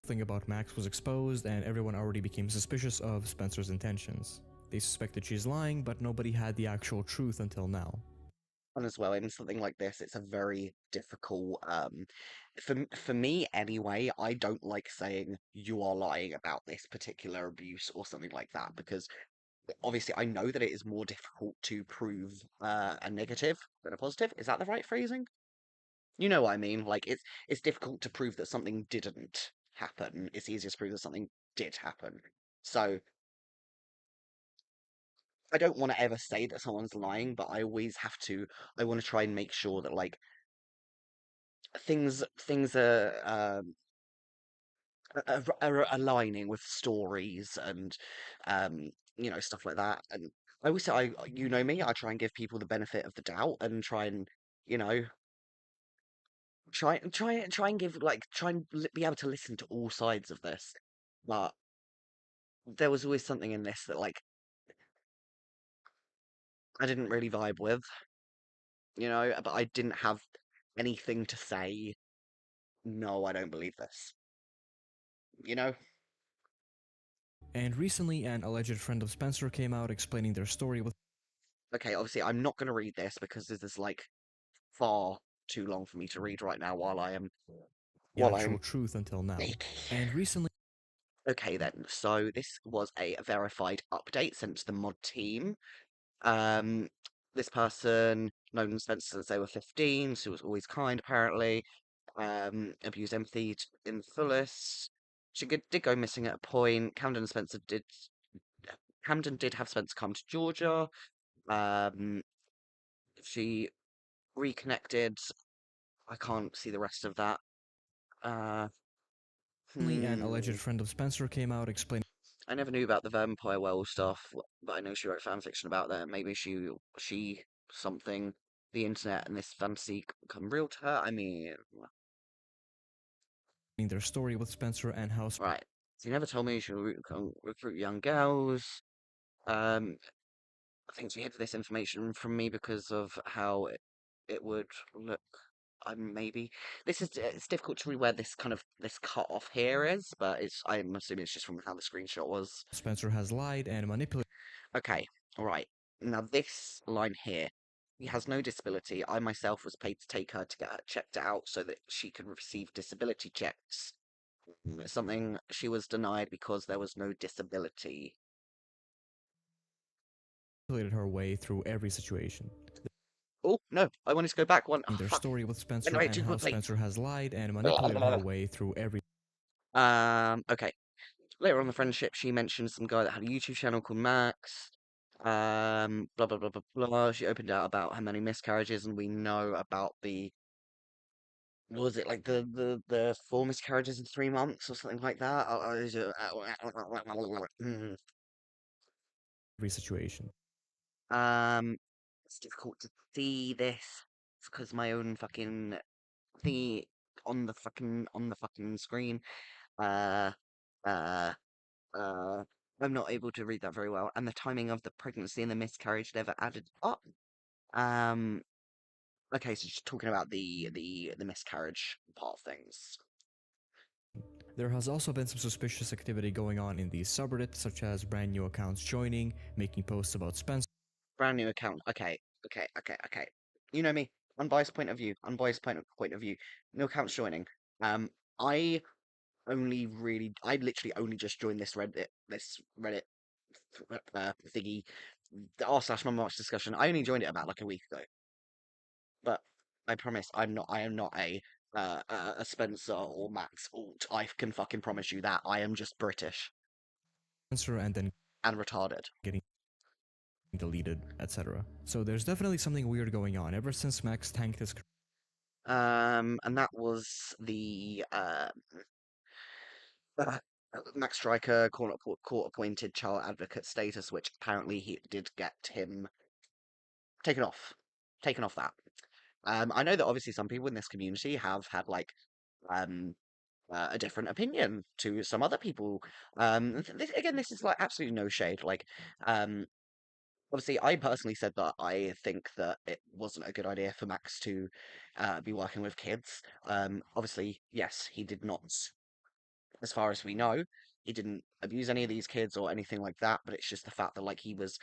Speaker 8: thing about Max was exposed, and everyone already became suspicious of Spencer's intentions. They suspected she's lying, but nobody had the actual truth until now.
Speaker 5: And as well, in something like this, it's a very difficult, for me anyway, I don't like saying you are lying about this particular abuse or something like that, because obviously I know that it is more difficult to prove a negative than a positive. Is that the right phrasing? You know what I mean? Like it's difficult to prove that something didn't happen. It's easier to prove that something did happen. So I don't want to ever say that someone's lying, but I always have to. I want to try and make sure that like things are aligning with stories and stuff like that. And I always say, you know me, I try and give people the benefit of the doubt and try and you know try and give like try and be able to listen to all sides of this. But there was always something in this that like I didn't really vibe with, but I didn't have anything to say. No, I don't believe this. You know?
Speaker 8: And recently, an alleged friend of Spencer came out explaining their story with
Speaker 5: Okay, obviously I'm not going to read this because this is like far too long for me to read right now
Speaker 8: the
Speaker 5: while
Speaker 8: actual
Speaker 5: I'm
Speaker 8: truth until now.
Speaker 5: baking.
Speaker 8: And recently,
Speaker 5: Okay then, so this was a verified update sent to the mod team. Um, this person known Spencer since they were 15, so was always kind apparently. Abused empathy in the fullest. Did go missing at a point. Camden did have Spencer come to Georgia. Um, she reconnected. I can't see the rest of that. Uh,
Speaker 8: an alleged
Speaker 5: hmm.
Speaker 8: friend of Spencer came out explaining
Speaker 5: I never knew about the Vampire World stuff, but I know she wrote fanfiction about that. Maybe she something the internet and this fantasy come real to her. I mean,
Speaker 8: their story with Spencer and how
Speaker 5: right. So you never told me she would recruit young girls. Um, I think she hid this information from me because of how it would look. Maybe it's difficult to read where this cut off here is, but I'm assuming it's just from how the screenshot was.
Speaker 8: Spencer has lied and manipulated
Speaker 5: Okay, all right. Now this line here. He has no disability. I myself was paid to take her to get her checked out so that she could receive disability checks. Something she was denied because there was no disability.
Speaker 8: her way through every situation.
Speaker 5: Oh no, I wanted to go back one. Oh,
Speaker 8: Their
Speaker 5: fuck.
Speaker 8: story with Spencer
Speaker 5: Anyway,
Speaker 8: and
Speaker 5: too
Speaker 8: how
Speaker 5: quickly.
Speaker 8: Spencer has lied and manipulated her way through every
Speaker 5: Okay. Later on in the friendship, she mentioned some guy that had a YouTube channel called Max. Blah blah blah blah blah. She opened out about how many miscarriages, and we know about what was it like the four miscarriages in 3 months or something like that?
Speaker 8: situation.
Speaker 5: It's difficult to see this because my own fucking thingy on the fucking screen. Uh, uh, uh. I'm not able to read that very well, and the timing of the pregnancy and the miscarriage never added up. Um, okay, so just talking about the miscarriage part of things.
Speaker 8: There has also been some suspicious activity going on in the subreddit, such as brand new accounts joining, making posts about Spencer.
Speaker 5: Brand new account. Okay. You know me. Unbiased point of view. Unbiased point of view. New accounts joining. I I literally only just joined this Reddit thingy, the r/my March discussion. I only joined it about like a week ago. But I promise I am not a Spencer or Max alt. I can fucking promise you that. I am just British
Speaker 8: And then
Speaker 5: and retarded.
Speaker 8: getting deleted, etc. So there's definitely something weird going on ever since Max tanked his.
Speaker 5: And that was the uh, Max Striker court appointed child advocate status, which apparently he did get him taken off. Taken off that. I know that obviously some people in this community have had like um a different opinion to some other people. Again, this is like absolutely no shade. Like, obviously, I personally said that I think that it wasn't a good idea for Max to be working with kids. Obviously, yes, he did not, as far as we know, he didn't abuse any of these kids or anything like that. But it's just the fact that like he was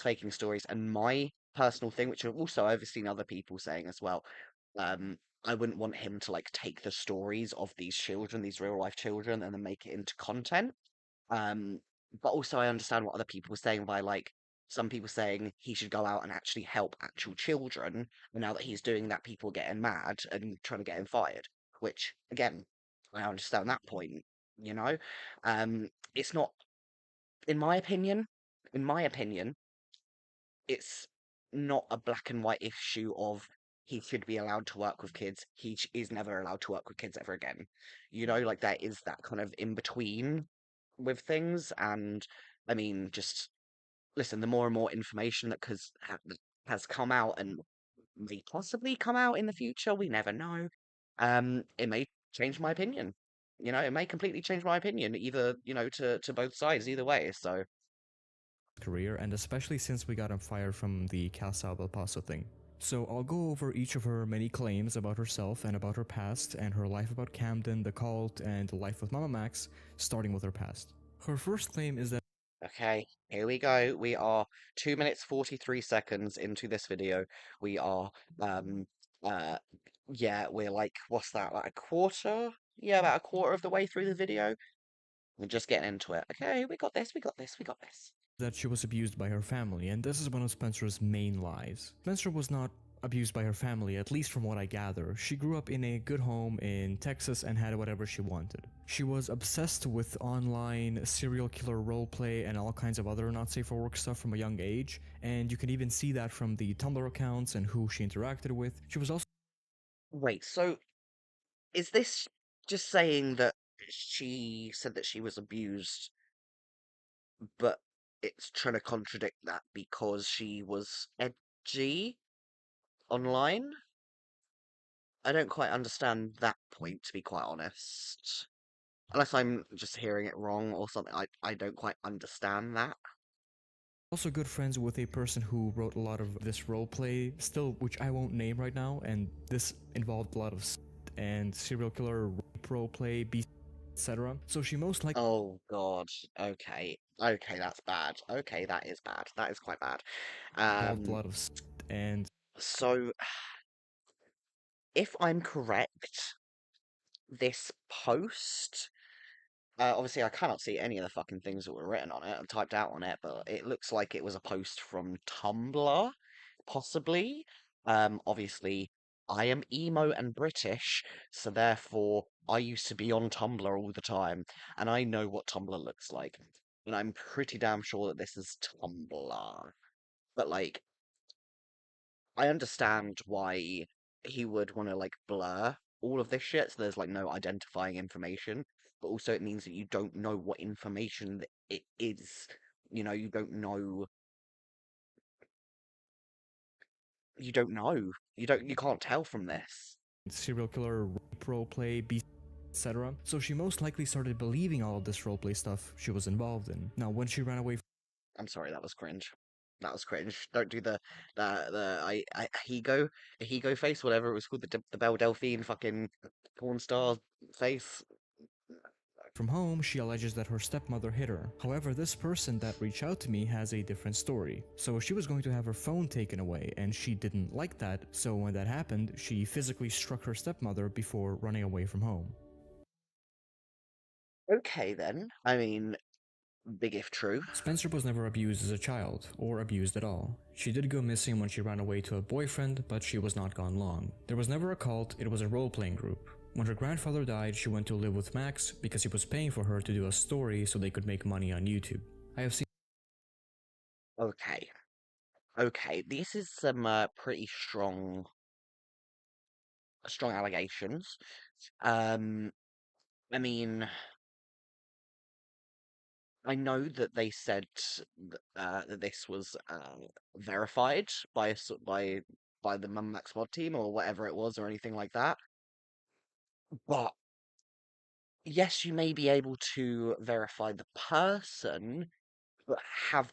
Speaker 5: faking stories. And my personal thing, which also I've seen other people saying as well, um, I wouldn't want him to like take the stories of these children, these real life children, and then make it into content. Um, but also I understand what other people were saying by like some people saying he should go out and actually help actual children, and now that he's doing that, people are getting mad and trying to get him fired. Which again, I understand that point. You know, it's not, in my opinion. In my opinion, it's not a black and white issue of he should be allowed to work with kids. Is never allowed to work with kids ever again. You know, like there is that kind of in between with things, and I mean, just listen. The more and more information that has come out and may possibly come out in the future, we never know. It may change my opinion. You know, it may completely change my opinion, either to both sides, either way. So
Speaker 8: career, and especially since we got him fired from the Casa del Paso thing. So I'll go over each of her many claims about herself and about her past, and her life about Camden, the cult, and life with Mama Max, starting with her past. Her first claim is that
Speaker 5: okay, here we go. We are 2 minutes 43 seconds into this video. We are uh yeah, we're like, what's that, like a quarter? Yeah, about a quarter of the way through the video. We're just getting into it. Okay, we got this, we got this, we got this.
Speaker 8: that she was abused by her family, and this is one of Spencer's main lies. Spencer was not abused by her family, at least from what I gather. She grew up in a good home in Texas and had whatever she wanted. She was obsessed with online serial killer roleplay and all kinds of other not safe for work stuff from a young age, and you can even see that from the Tumblr accounts and who she interacted with. She was also
Speaker 5: Wait, so is this just saying that she said that she was abused, but it's trying to contradict that because she was edgy online? I don't quite understand that point, to be quite honest. Unless I'm just hearing it wrong or something. I don't quite understand that.
Speaker 8: also good friends with a person who wrote a lot of this roleplay, still, which I won't name right now, and this involved a lot of and serial killer rape roleplay, etc. So she most likely
Speaker 5: Oh God. Okay. Okay, that's bad. Okay, that is bad. That is quite bad.
Speaker 8: involved a lot of and
Speaker 5: So if I'm correct, this post, obviously I cannot see any of the fucking things that were written on it and typed out on it, but it looks like it was a post from Tumblr, possibly. Obviously, I am emo and British, so therefore I used to be on Tumblr all the time, and I know what Tumblr looks like. And I'm pretty damn sure that this is Tumblr. But like, I understand why he would want to like blur all of this shit, so there's like no identifying information. But also, it means that you don't know what information that it is. You know, you don't know. You don't know. You can't tell from this.
Speaker 8: serial killer rape roleplay, etc. So she most likely started believing all of this roleplay stuff she was involved in. Now, when she ran away
Speaker 5: I'm sorry, that was cringe. That was cringe. Don't do the Higo face, whatever it was called, the Belle Delphine fucking porn star face.
Speaker 8: from home, she alleges that her stepmother hit her. However, this person that reached out to me has a different story. So she was going to have her phone taken away, and she didn't like that, so when that happened, she physically struck her stepmother before running away from home.
Speaker 5: Okay then. I mean, big if true.
Speaker 8: Spencer was never abused as a child, or abused at all. She did go missing when she ran away to a boyfriend, but she was not gone long. There was never a cult, it was a role-playing group. When her grandfather died, she went to live with Max because he was paying for her to do a story so they could make money on YouTube. I have seen
Speaker 5: Okay. Okay, this is some pretty strong allegations. I mean, I know that they said that this was verified by the Mum Max mod team or whatever it was or anything like that. But yes, you may be able to verify the person, but have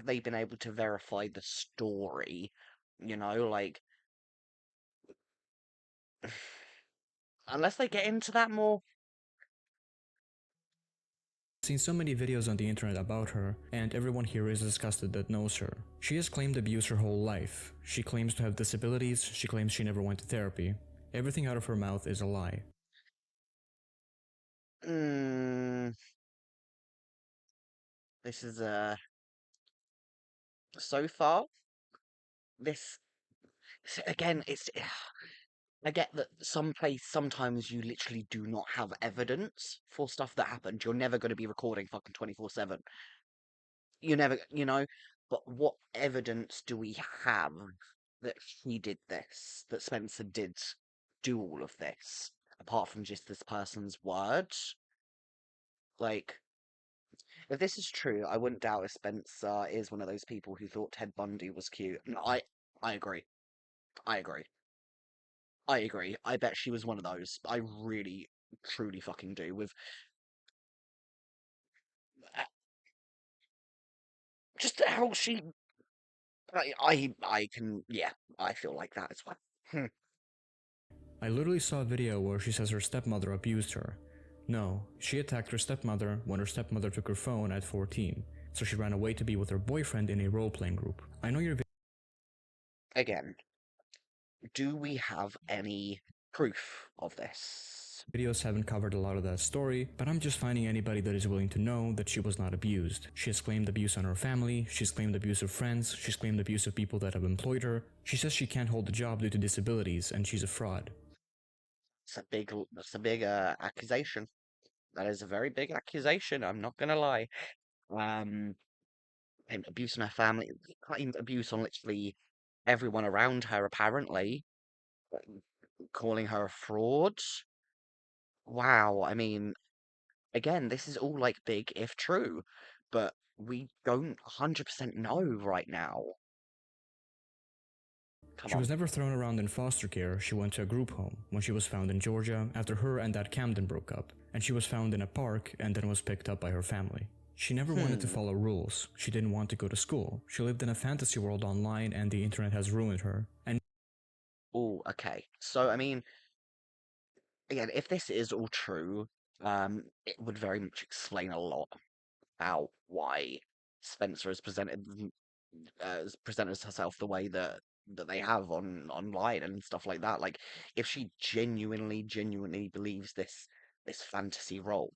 Speaker 5: they been able to verify the story? You know, like unless they get into that more.
Speaker 8: seen so many videos on the internet about her, and everyone here is disgusted that knows her. She has claimed abuse her whole life. She claims to have disabilities, she claims she never went to therapy. Everything out of her mouth is a lie.
Speaker 5: Mm, This is so far this again. It's I get that sometimes you literally do not have evidence for stuff that happened. You're never going to be recording fucking 24/7. You never, but what evidence do we have that he did this, that Spencer did do all of this, apart from just this person's word? Like, if this is true, I wouldn't doubt if Spencer is one of those people who thought Ted Bundy was cute. And I agree. I agree. I agree. I bet she was one of those. I really, truly fucking do. With uh, just how she, I can, yeah, I feel like that as well.
Speaker 8: I literally saw a video where she says her stepmother abused her. No, she attacked her stepmother when her stepmother took her phone at 14, so she ran away to be with her boyfriend in a role-playing group. I know your
Speaker 5: Again, do we have any proof of this?
Speaker 8: videos haven't covered a lot of that story, but I'm just finding anybody that is willing to know that she was not abused. She has claimed abuse on her family, she's claimed abuse of friends, she's claimed abuse of people that have employed her. She says she can't hold a job due to disabilities and she's a fraud.
Speaker 5: That's a big accusation. That is a very big accusation. I'm not gonna lie. Um, and abuse on her family, claimed abuse on literally everyone around her. Apparently, calling her a fraud. Wow. I mean, again, this is all like big if true, but we don't 100% know right now. Come
Speaker 8: She was
Speaker 5: on.
Speaker 8: never thrown around in foster care, she went to a group home when she was found in Georgia after her and that Camden broke up, and she was found in a park and then was picked up by her family. She never wanted to follow rules, she didn't want to go to school, she lived in a fantasy world online and the internet has ruined her, and
Speaker 5: Oh, okay. So, I mean, again, if this is all true, it would very much explain a lot about why Spencer has presented herself the way that they have online and stuff like that. Like, if she genuinely believes this fantasy role,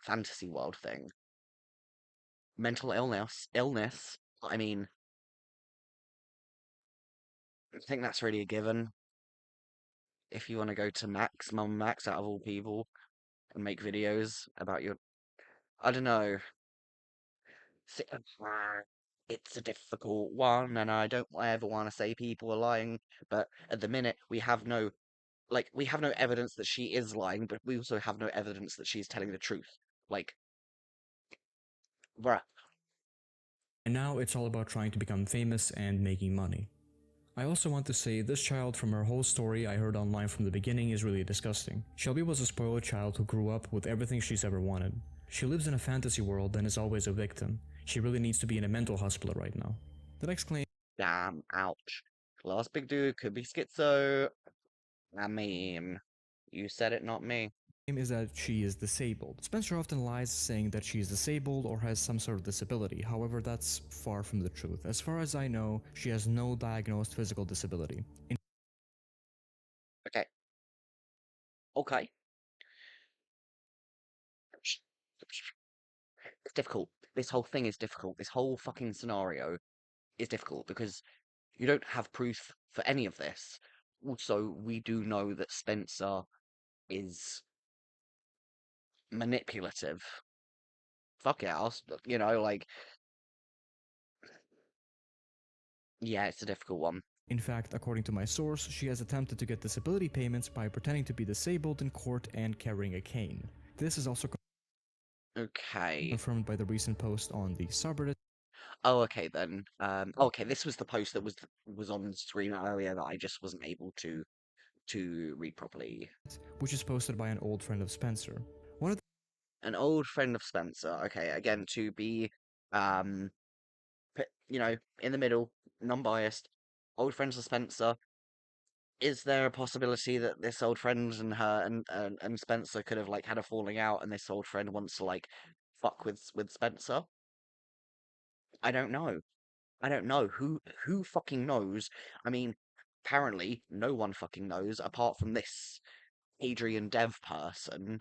Speaker 5: fantasy world thing, mental illness. I mean, I think that's really a given. If you want to go to Max, Mum Max, out of all people, and make videos about your, I don't know. Si- It's a difficult one, and I don't ever want to say people are lying, but at the minute we have no evidence that she is lying, but we also have no evidence that she's telling the truth. Like, bruh.
Speaker 8: now it's all about trying to become famous and making money. I also want to say this child from her whole story I heard online from the beginning is really disgusting. Shelby was a spoiled child who grew up with everything she's ever wanted. She lives in a fantasy world and is always a victim. She really needs to be in a mental hospital right now. The next claim
Speaker 5: Damn, ouch. Last big dude could be schizo. I mean, you said it, not me.
Speaker 8: is that she is disabled. Spencer often lies saying that she is disabled or has some sort of disability, however that's far from the truth. As far as I know, she has no diagnosed physical disability.
Speaker 5: Okay. Okay. It's difficult. This whole thing is difficult. This whole fucking scenario is difficult because you don't have proof for any of this. Also, we do know that Spencer is manipulative. Fuck it, like, yeah, it's a difficult one.
Speaker 8: In fact, according to my source, she has attempted to get disability payments by pretending to be disabled in court and carrying a cane. This is also
Speaker 5: Okay.
Speaker 8: confirmed by the recent post on the subreddit.
Speaker 5: Oh, okay then. Okay, this was the post that was on the screen earlier that I just wasn't able to read properly.
Speaker 8: Which is posted by an old friend of Spencer.
Speaker 5: An old friend of Spencer. Okay, again, to be, um, in the middle, non-biased, old friends of Spencer. Is there a possibility that this old friend and her and Spencer could have like had a falling out, and this old friend wants to like fuck with Spencer? I don't know. I don't know. Who fucking knows? I mean, apparently no one fucking knows apart from this Hadrian Dev person.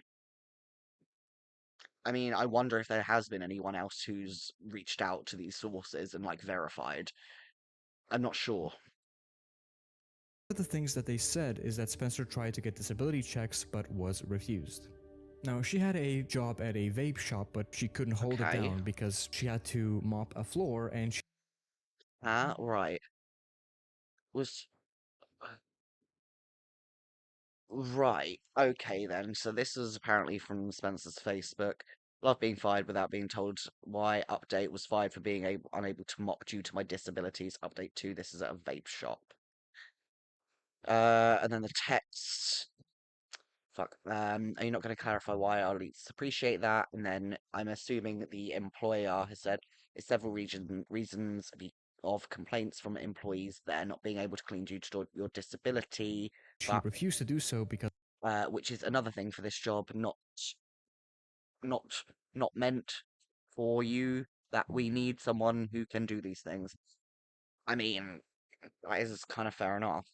Speaker 5: I mean, I wonder if there has been anyone else who's reached out to these sources and like verified. I'm not sure.
Speaker 8: One of the things that they said is that Spencer tried to get disability checks but was refused. Now, she had a job at a vape shop, but she couldn't hold it
Speaker 5: Okay.
Speaker 8: down because she had to mop a floor and she
Speaker 5: Ah, right. Was right. Okay then. So this is apparently from Spencer's Facebook. Love being fired without being told why. Update was fired for being unable to mop due to my disabilities. Update 2. This is at a vape shop. And then the text. Fuck. Are you not going to clarify why? I'll at least appreciate that. And then I'm assuming that the employer has said it's several reasons of complaints from employees that are not being able to clean due to your disability, but
Speaker 8: refused to do so because
Speaker 5: which is another thing for this job, not not meant for you. That we need someone who can do these things. I mean, that is kind of fair enough.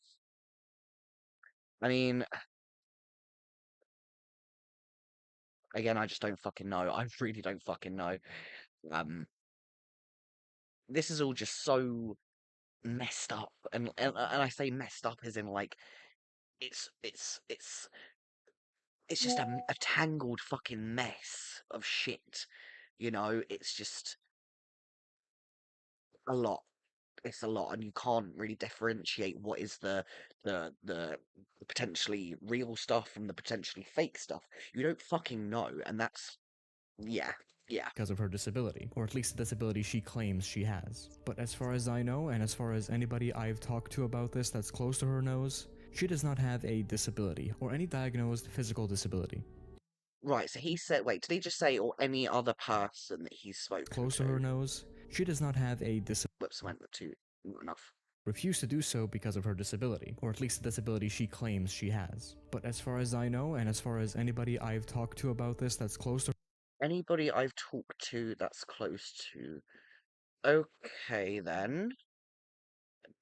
Speaker 5: I mean, again, I just don't fucking know. I really don't fucking know. Um, this is all just so messed up, and I say messed up as in like it's it's it's it's just a tangled fucking mess of shit. You know, it's just a lot. It's a lot, and you can't really differentiate what is the potentially real stuff from the potentially fake stuff. You don't fucking know, and that's yeah, yeah.
Speaker 8: because of her disability, or at least the disability she claims she has. But as far as I know, and as far as anybody I've talked to about this that's close to her knows, she does not have a disability, or any diagnosed physical disability.
Speaker 5: Right, so he said, wait, did he just say, or any other person that he's spoken
Speaker 8: Close to her knows, she does not have a disability.
Speaker 5: Whoops, went too enough.
Speaker 8: Refused to do so because of her disability, or at least the disability she claims she has. But as far as I know, and as far as anybody I've talked to about this that's close to
Speaker 5: Anybody I've talked to that's close to. Okay, then.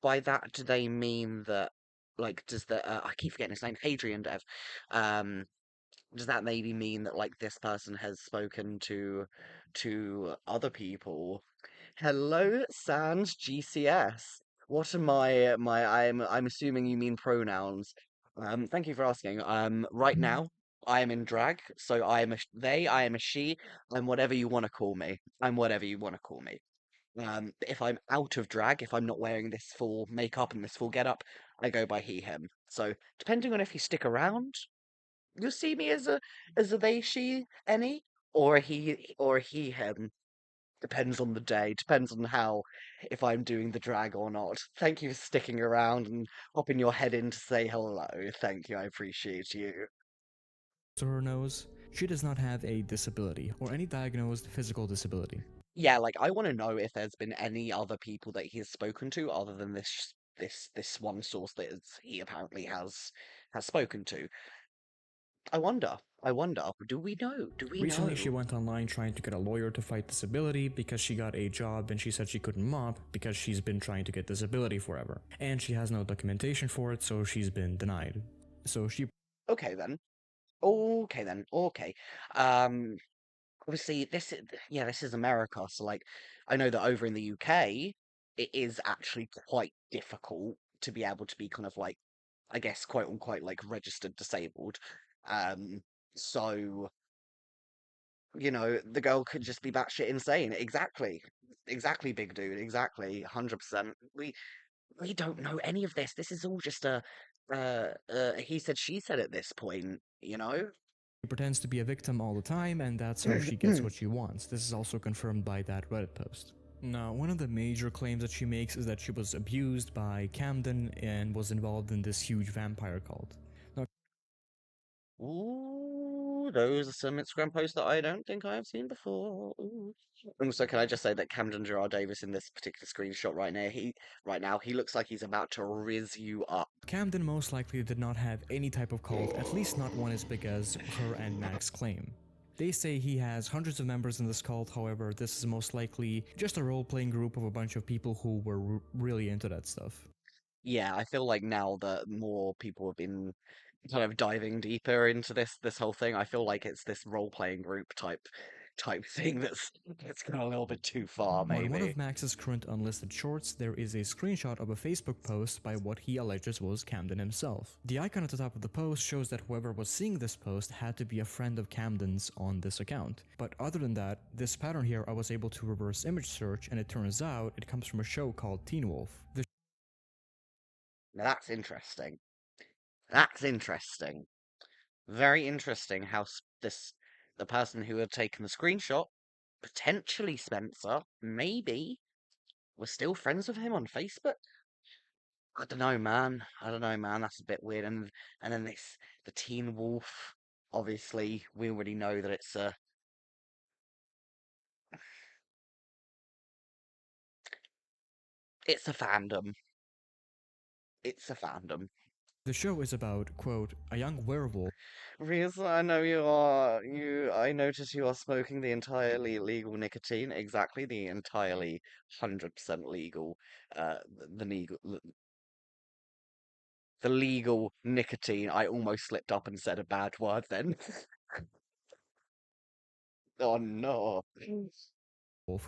Speaker 5: By that, do they mean that, like, does the, I keep forgetting his name, Hadrian Dev, um, does that maybe mean that, like, this person has spoken to other people? Hello, Sans GCS. What am I'm assuming you mean pronouns. Thank you for asking. Right now, I am in drag, so I am a they, I am a she, I'm whatever you want to call me. I'm whatever you want to call me. If I'm out of drag, if I'm not wearing this full makeup and this full getup, I go by he, him. So depending on if you stick around, you'll see me as a they, she, any, or a he, him. Depends on the day, depends on how, if I'm doing the drag or not. Thank you for sticking around and popping your head in to say hello. Thank you, I appreciate you.
Speaker 8: her knows, she does not have a disability, or any diagnosed physical disability.
Speaker 5: Yeah, like I want to know if there's been any other people that he has spoken to other than this one source that he apparently has spoken to. I wonder. I wonder. Do we know? Do we
Speaker 8: Recently,
Speaker 5: know?
Speaker 8: she went online trying to get a lawyer to fight disability because she got a job and she said she couldn't mop because she's been trying to get disability forever. And she has no documentation for it, so she's been denied. So she
Speaker 5: Okay then. Okay then. Okay. Um. Obviously, this is America, so like, I know that over in the UK, it is actually quite difficult to be able to be kind of like, I guess, quote unquote, like registered disabled. Um. So the girl could just be batshit insane. Exactly. Exactly, big dude. Exactly. 100%. We don't know any of this. This is all just a he said, she said at this point, you know?
Speaker 8: pretends to be a victim all the time, and that's how she gets what she wants. This is also confirmed by that Reddit post. Now, one of the major claims that she makes is that she was abused by Camden and was involved in this huge vampire cult. Now,
Speaker 5: Ooh, those are some Instagram posts that I don't think I have seen before. Ooh. Also, can I just say that Camden Gerard Davis in this particular screenshot right now, he looks like he's about to rizz you up.
Speaker 8: Camden most likely did not have any type of cult, at least not one as big as her and Max claim. They say he has hundreds of members in this cult, however, this is most likely just a role-playing group of a bunch of people who were really into that stuff.
Speaker 5: Yeah, I feel like now that more people have been kind of diving deeper into this whole thing. I feel like it's this role playing group type thing that's gone a little bit too far,
Speaker 8: On one
Speaker 5: maybe.
Speaker 8: of Max's current unlisted shorts, there is a screenshot of a Facebook post by what he alleges was Camden himself. The icon at the top of the post shows that whoever was seeing this post had to be a friend of Camden's on this account. But other than that, this pattern here I was able to reverse image search, and it turns out it comes from a show called Teen Wolf.
Speaker 5: Now that's interesting. That's interesting. Very interesting how the person who had taken the screenshot, potentially Spencer, maybe, was still friends with him on Facebook. I don't know, man. I don't know, man. That's a bit weird. And then the Teen Wolf. Obviously, we already know that it's a fandom. It's a fandom.
Speaker 8: The show is about, quote, a young werewolf.
Speaker 5: Riz, I notice you are smoking the entirely legal nicotine. Exactly, the entirely 100% legal, uh, the legal, the legal nicotine. I almost slipped up and said a bad word then. Oh no.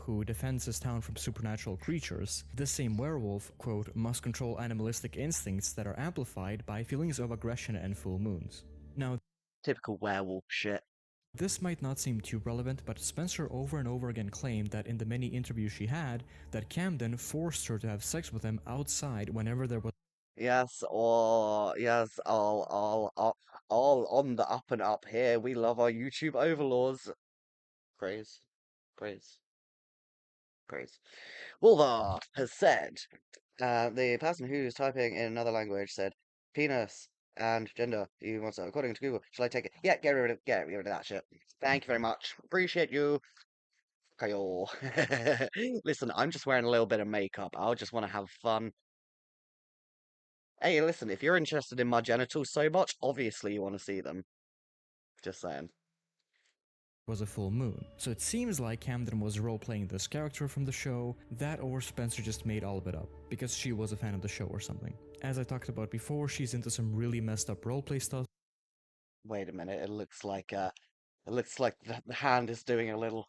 Speaker 8: Who defends his town from supernatural creatures. This same werewolf, quote, must control animalistic instincts that are amplified by feelings of aggression and full moons. Now,
Speaker 5: Typical werewolf shit.
Speaker 8: this might not seem too relevant, but Spencer over and over again claimed that in the many interviews she had, that Camden forced her to have sex with him outside whenever there was
Speaker 5: Yes, or yes, all on the up and up here. We love our YouTube overlords. Praise, praise, praise. Wolvar has said, the person who's typing in another language said, penis and gender. You want to, according to Google. Shall I take it? Yeah, get rid of that shit. Thank you very much. Appreciate you. Kayo. Listen, I'm just wearing a little bit of makeup. I just want to have fun. Hey, listen, if you're interested in my genitals so much, obviously you want to see them. Just saying.
Speaker 8: a full moon. So it seems like Camden was role-playing this character from the show, that or Spencer just made all of it up, because she was a fan of the show or something. As I talked about before, she's into some really messed up roleplay stuff.
Speaker 5: Wait a minute, it looks like the hand is doing a little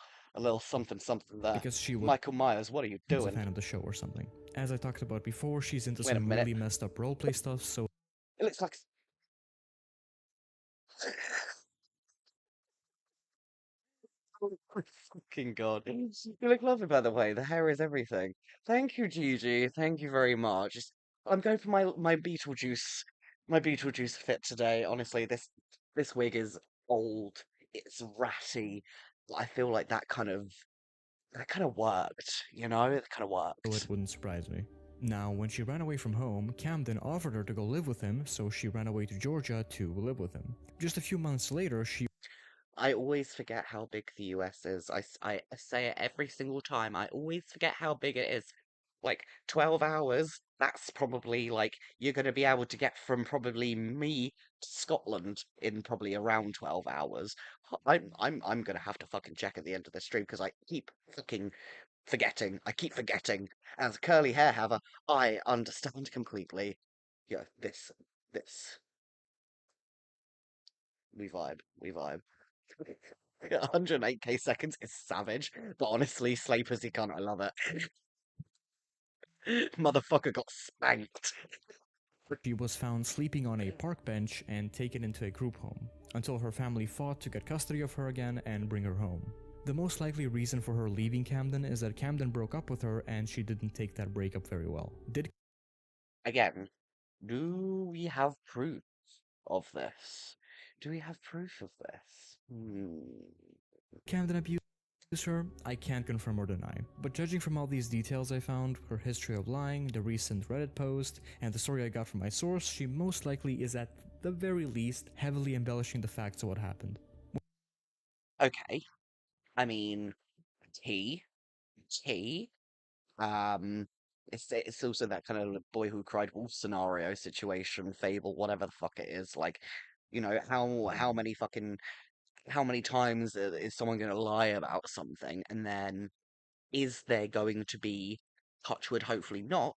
Speaker 5: something there.
Speaker 8: Because she was
Speaker 5: Michael Myers, what are you
Speaker 8: a
Speaker 5: doing?
Speaker 8: fan of the show or something. As I talked about before, she's into
Speaker 5: Wait a
Speaker 8: some
Speaker 5: minute.
Speaker 8: really messed up roleplay stuff, so
Speaker 5: It looks like oh my fucking god. You look lovely, by the way. The hair is everything. Thank you, Gigi. Thank you very much. I'm going for my Beetlejuice fit today. Honestly, this wig is old. It's ratty. I feel like that kind of worked, you know? It kind of
Speaker 8: it
Speaker 5: worked.
Speaker 8: wouldn't surprise me. Now, when she ran away from home, Camden offered her to go live with him, so she ran away to Georgia to live with him. Just a few months later, she
Speaker 5: I always forget how big the US is. I say it every single time. I always forget how big it is. Like 12 hours, that's probably like you're going to be able to get from probably me to Scotland in probably around 12 hours. I'm going to have to fucking check at the end of the stream because I keep fucking forgetting. I keep forgetting. As a curly hair haver, I understand completely. Yeah, this we vibe. We vibe. 108k seconds is savage, but honestly, slay pussy cunt, I love it. Motherfucker got spanked.
Speaker 8: was found sleeping on a park bench and taken into a group home, until her family fought to get custody of her again and bring her home. The most likely reason for her leaving Camden is that Camden broke up with her and she didn't take that breakup very well. Did
Speaker 5: Again, do we have proof of this? Do we have proof of this?
Speaker 8: Camden abuse her? I can't confirm or deny, but judging from all these details I found, her history of lying, the recent Reddit post, and the story I got from my source, she most likely is at the very least heavily embellishing the facts of what happened.
Speaker 5: Okay, I mean, T, T, um, it's also that kind of boy who cried wolf scenario situation, fable, whatever the fuck it is. Like, how many times is someone going to lie about something, and then is there going to be, touch wood, hopefully not,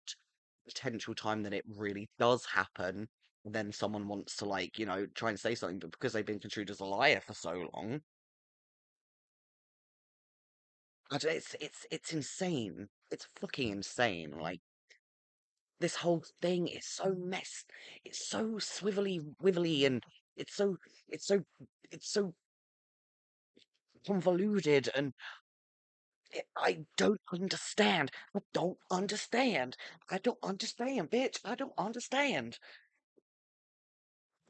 Speaker 5: potential time that it really does happen, then someone wants to like, try and say something, but because they've been construed as a liar for so long, it's insane. It's fucking insane. Like this whole thing is so messed. It's so swivelly, wivelly, and it's so it's so it's so convoluted, and I don't understand. I don't understand. I don't understand, bitch. I don't understand.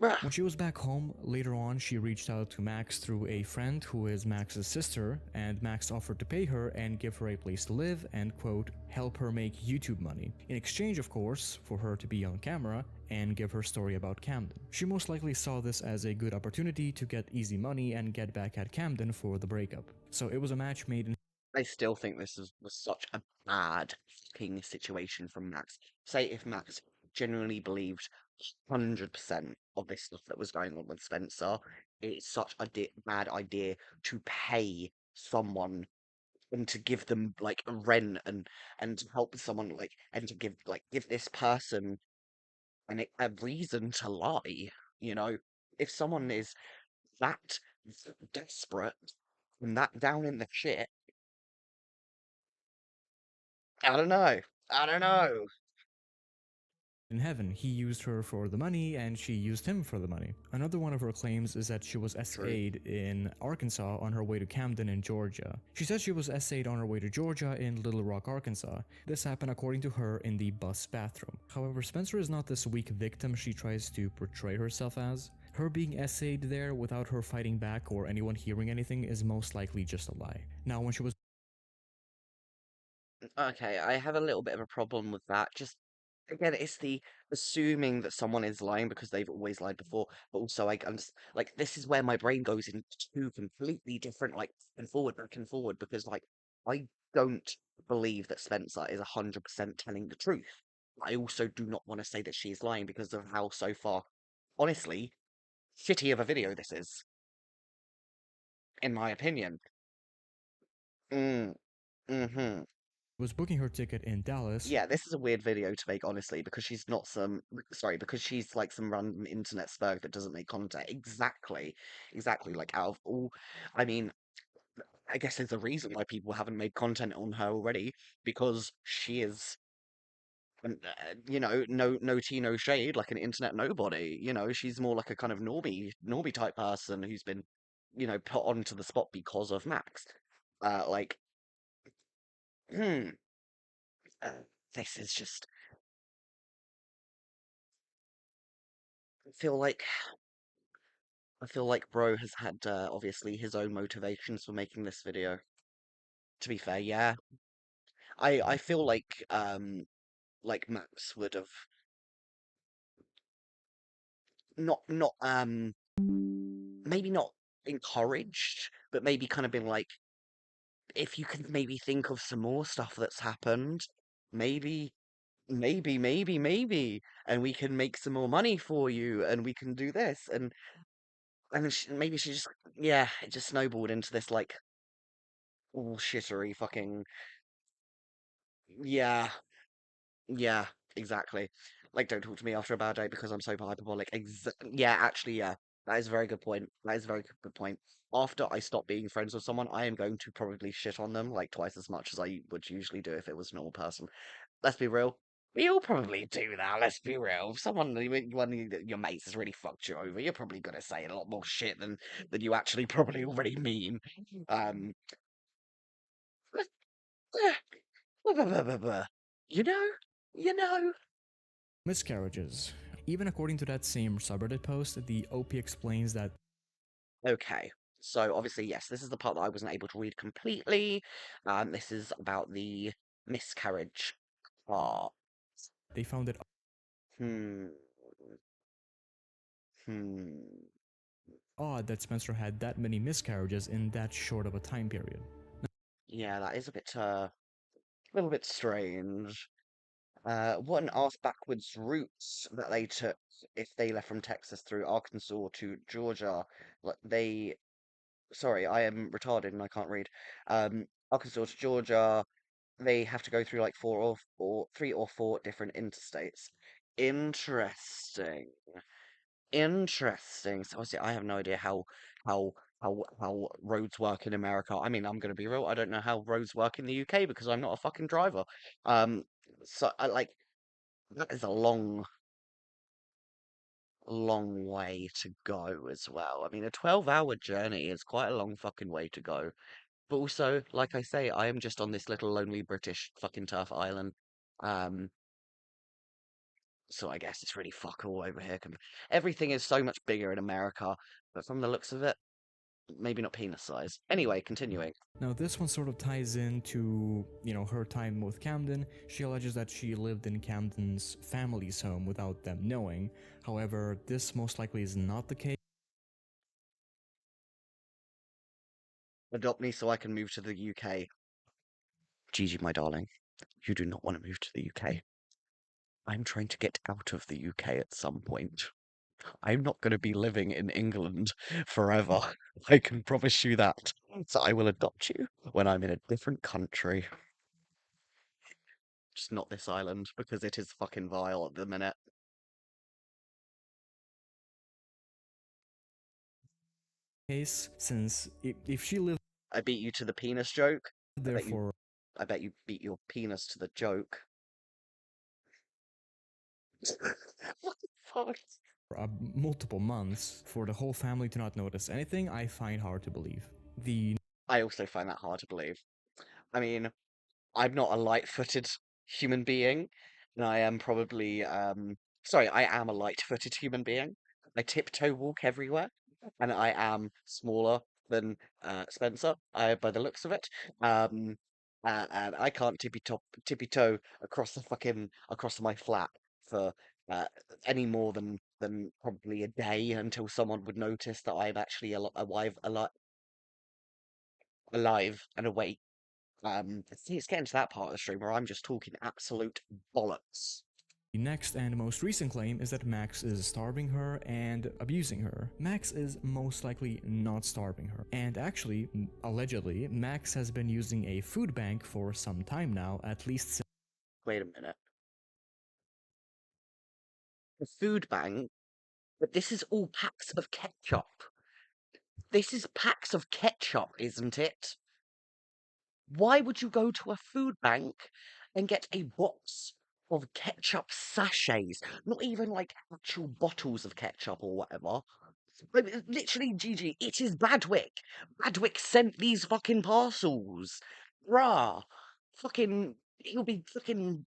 Speaker 5: Bruh.
Speaker 8: When she was back home, later on she reached out to Max through a friend who is Max's sister, and Max offered to pay her and give her a place to live and, quote, help her make YouTube money. In exchange, of course, for her to be on camera and give her story about Camden. She most likely saw this as a good opportunity to get easy money and get back at Camden for the breakup. So it was a match made in
Speaker 5: I still think was such a bad fucking situation from Max. Say if Max genuinely believed 100% of this stuff that was going on with Spencer, it's such a bad idea to pay someone and to give them like a rent and to help someone like and to give this person a reason to lie. You know, if someone is that desperate and that down in the shit, I don't know. I don't know.
Speaker 8: heaven. He used her for the money and she used him for the money. Another one of her claims is that she was
Speaker 5: True.
Speaker 8: SA'd in Arkansas on her way to Camden in Georgia. She said she was SA'd on her way to Georgia in Little Rock, Arkansas. This happened according to her in the bus bathroom. However, Spencer is not this weak victim she tries to portray herself as. Her being essayed there without her fighting back or anyone hearing anything is most likely just a lie. Now, when she was
Speaker 5: Okay, I have a little bit of a problem with that. Just again, it's the assuming that someone is lying because they've always lied before, but also like this is where my brain goes into two completely different like back and forward because like I don't believe that Spencer is 100% telling the truth. I also do not want to say that she is lying because of how so far, honestly, shitty of a video this is, in my opinion. Mm, mm-hmm.
Speaker 8: was booking her ticket in Dallas,
Speaker 5: Yeah, this is a weird video to make, honestly, because she's not because she's like some random internet spurg that doesn't make content. Exactly, exactly. Like out of all, I mean, I guess there's a reason why people haven't made content on her already because she is, no tea, no shade, like an internet nobody. She's more like a kind of normie type person who's been, put onto the spot because of Max. Like, hmm, uh, this is just. I feel like I feel like Bro has had obviously his own motivations for making this video. To be fair, yeah. I feel like Max would have not maybe not encouraged, but maybe kind of been like, if you could maybe think of some more stuff that's happened, maybe maybe, and we can make some more money for you, and we can do this, and maybe she just, yeah, it just snowballed into this like all shittery fucking, yeah. Yeah, exactly. Like, don't talk to me after a bad day because I'm so hyperbolic. Yeah, actually, yeah. That is a very good point. That is a very good point. After I stop being friends with someone, I am going to probably shit on them like twice as much as I would usually do if it was a normal person. Let's be real. We all probably do that. Let's be real. If one of your mates has really fucked you over, you're probably gonna say a lot more shit than you actually probably already mean. Um, you know, you know.
Speaker 8: miscarriages. Even according to that same subreddit post, the OP explains that
Speaker 5: Okay, so obviously, yes, this is the part that I wasn't able to read completely. This is about the miscarriage part.
Speaker 8: they found it
Speaker 5: Hmm. Hmm.
Speaker 8: odd that Spencer had that many miscarriages in that short of a time period.
Speaker 5: Yeah, that is a little bit strange. What an arse backwards routes that they took if they left from Texas through Arkansas to Georgia. Like sorry, I am retarded and I can't read. Arkansas to Georgia, they have to go through like four or three or four different interstates. Interesting. Interesting. So obviously, I have no idea how how roads work in America. I mean, I'm gonna be real. I don't know how roads work in the UK because I'm not a fucking driver. Um, so I like that is a long way to go as well. I mean, a 12-hour journey is quite a long fucking way to go. But also, like I say, I am just on this little lonely British fucking turf island. Um, so I guess it's really fuck all over here. Everything is so much bigger in America, but from the looks of it, maybe not penis size. Anyway, continuing.
Speaker 8: Now this one sort of ties into, her time with Camden. She alleges that she lived in Camden's family's home without them knowing. However, this most likely is not the case.
Speaker 5: Adopt me so I can move to the UK. Gigi, my darling, you do not want to move to the UK. I'm trying to get out of the UK at some point. I'm not going to be living in England forever. I can promise you that. So I will adopt you when I'm in a different country. Just not this island, because it is fucking vile at the minute.
Speaker 8: Case, since if she lived
Speaker 5: I beat you to the penis joke.
Speaker 8: there for
Speaker 5: I bet you beat your penis to the joke. What the fuck?
Speaker 8: multiple months for the whole family to not notice anything, I find hard to believe.
Speaker 5: I also find that hard to believe. I mean, I'm not a light-footed human being, and I am probably sorry, I am a light-footed human being. I tiptoe walk everywhere, and I am smaller than Spencer, by the looks of it. Um, and I can't tippy toe across my flat for uh, any more than probably a day until someone would notice that I'm actually alive and awake. See, it's getting to that part of the stream where I'm just talking absolute bollocks.
Speaker 8: The next and most recent claim is that Max is starving her and abusing her. Max is most likely not starving her. And actually, allegedly, Max has been using a food bank for some time now, at least.
Speaker 5: Wait a minute. The food bank? But this is all packs of ketchup. This is packs of ketchup, isn't it? Why would you go to a food bank and get a box of ketchup sachets? Not even like actual bottles of ketchup or whatever. Like, literally, Gigi, it is Badwick. Badwick sent these fucking parcels. Bruh. Fucking, he'll be fucking.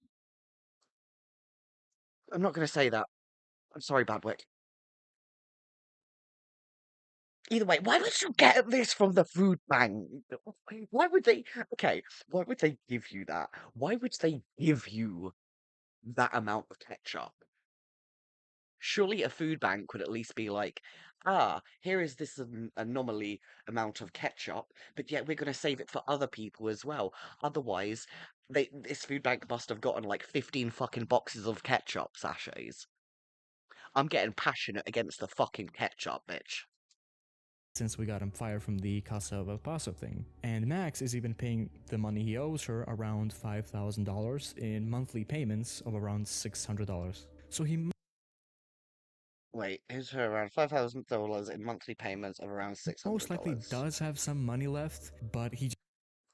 Speaker 5: I'm not gonna say that. I'm sorry, Badwick. Either way, why would you get this from the food bank? Why would they? Okay, why would they give you that? Why would they give you that amount of ketchup? Surely a food bank would at least be like, here is this anomaly amount of ketchup, but yet we're going to save it for other people as well. Otherwise, this food bank must have gotten like 15 fucking boxes of ketchup sachets. I'm getting passionate against the fucking ketchup, bitch.
Speaker 8: Since we got him fired from the Casa of El Paso thing. And Max is even paying the money he owes her around $5,000 in monthly payments of around $600. So he
Speaker 5: Wait, here's her around $5,000 in monthly payments of around $600.
Speaker 8: most likely does have some money left, but he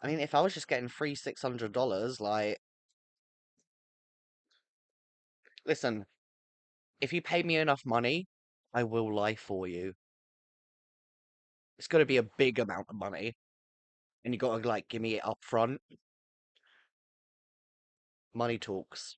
Speaker 5: I mean, if I was just getting free $600, like, listen, if you pay me enough money, I will lie for you. It's got to be a big amount of money, and you got to like give me it up front. Money talks.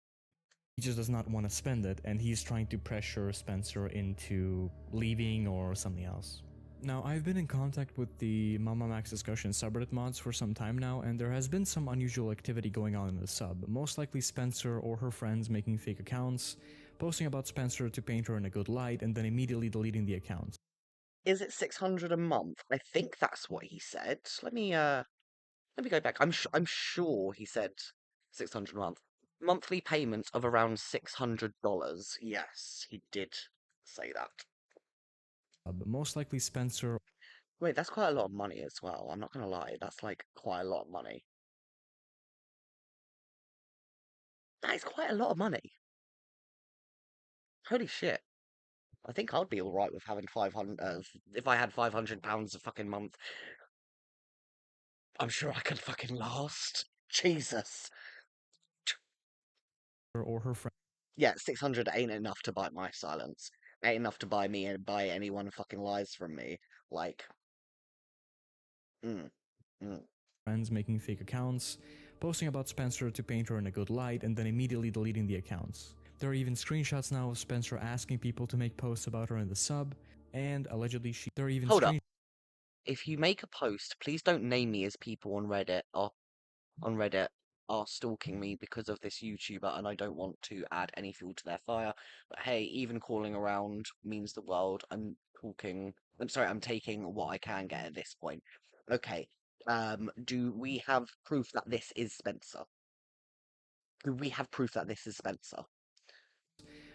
Speaker 8: just does not want to spend it, and he's trying to pressure Spencer into leaving or something else. Now, I've been in contact with the Mama Max discussion subreddit mods for some time now, and there has been some unusual activity going on in the sub, most likely Spencer or her friends making fake accounts, posting about Spencer to paint her in a good light, and then immediately deleting the accounts.
Speaker 5: Is it 600 a month? I think that's what he said. Let me go back. I'm sure he said 600 a month. Monthly payments of around $600. Yes, he did say that.
Speaker 8: But most likely Spencer
Speaker 5: Wait, that's quite a lot of money as well. I'm not gonna lie, that's like quite a lot of money. That is quite a lot of money. Holy shit. I think I'd be alright with having 500, if I had £500 a fucking month. I'm sure I could fucking last. Jesus.
Speaker 8: or her friend.
Speaker 5: Yeah, 600 ain't enough to buy my silence. Ain't enough to buy me and buy anyone fucking lies from me. Like,
Speaker 8: Friends making fake accounts, posting about Spencer to paint her in a good light, and then immediately deleting the accounts. There are even screenshots now of Spencer asking people to make posts about her in the sub, and allegedly there are even
Speaker 5: hold up. If you make a post, please don't name me as people on Reddit are stalking me because of this YouTuber, and I don't want to add any fuel to their fire. But hey, even calling around means the world. I'm taking what I can get at this point. Okay. Do we have proof that this is Spencer? Do we have proof that this is Spencer?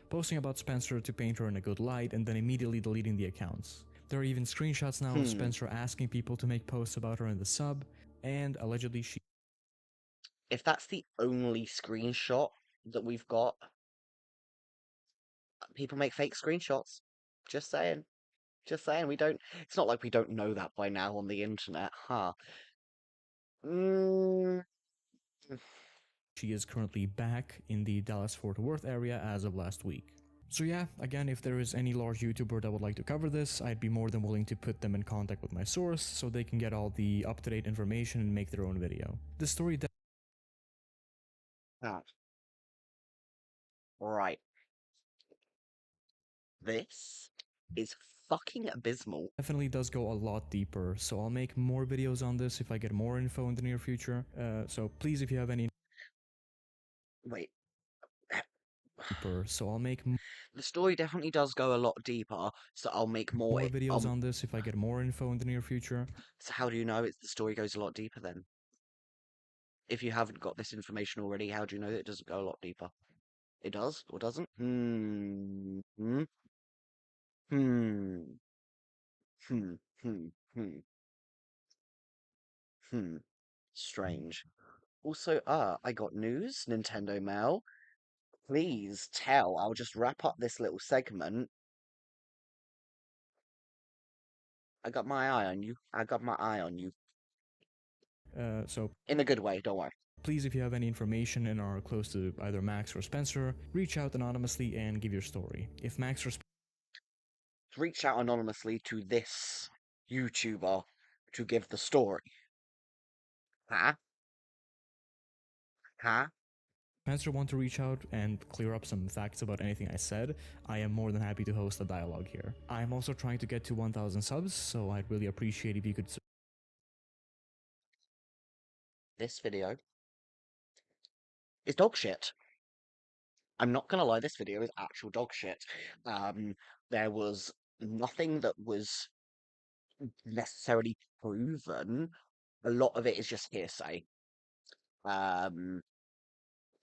Speaker 8: posting about Spencer to paint her in a good light, and then immediately deleting the accounts. There are even screenshots now of Spencer asking people to make posts about her in the sub, and allegedly
Speaker 5: If that's the only screenshot that we've got, people make fake screenshots. Just saying. Just saying, it's not like we don't know that by now on the internet, huh?
Speaker 8: she is currently back in the Dallas-Fort Worth area as of last week. So yeah, again, if there is any large YouTuber that would like to cover this, I'd be more than willing to put them in contact with my source so they can get all the up-to-date information and make their own video. The story
Speaker 5: Right. This is fucking abysmal.
Speaker 8: definitely does go a lot deeper, so I'll make more videos on this if I get more info in the near future. So please, if you have any
Speaker 5: Wait.
Speaker 8: deeper, so I'll make
Speaker 5: The story definitely does go a lot deeper, so I'll make more
Speaker 8: videos on this if I get more info in the near future.
Speaker 5: So how do you know the story goes a lot deeper then? If you haven't got this information already, how do you know that it doesn't go a lot deeper? It does or doesn't? Hmm. Hmm. Hmm. Hmm. Hmm. Hmm. Hmm. Strange. Also, I got news, Nintendo Mail. Please tell. I'll just wrap up this little segment. I got my eye on you. I got my eye on you.
Speaker 8: So
Speaker 5: In a good way, don't worry.
Speaker 8: please, if you have any information and are close to either Max or Spencer, reach out anonymously and give your story. If Max or
Speaker 5: Reach out anonymously to this YouTuber to give the story. Huh? Huh?
Speaker 8: Spencer want to reach out and clear up some facts about anything I said, I am more than happy to host a dialogue here. I am also trying to get to 1,000 subs, so I'd really appreciate if you could.
Speaker 5: This video is dog shit. I'm not gonna lie, this video is actual dog shit. There was nothing that was necessarily proven. A lot of it is just hearsay. But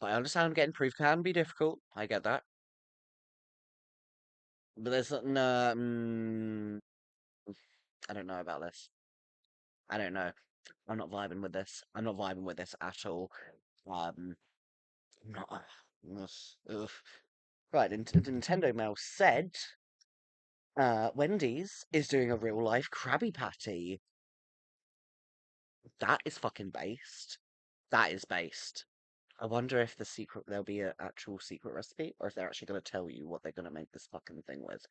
Speaker 5: I understand getting proof can be difficult. I get that. But there's something, I don't know about this. I don't know. I'm not vibing with this. I'm not vibing with this at all. Not, ugh. Right, Nintendo Mail said, Wendy's is doing a real life Krabby Patty. That is fucking based. That is based. I wonder if there'll be an actual secret recipe, or if they're actually going to tell you what they're going to make this fucking thing with.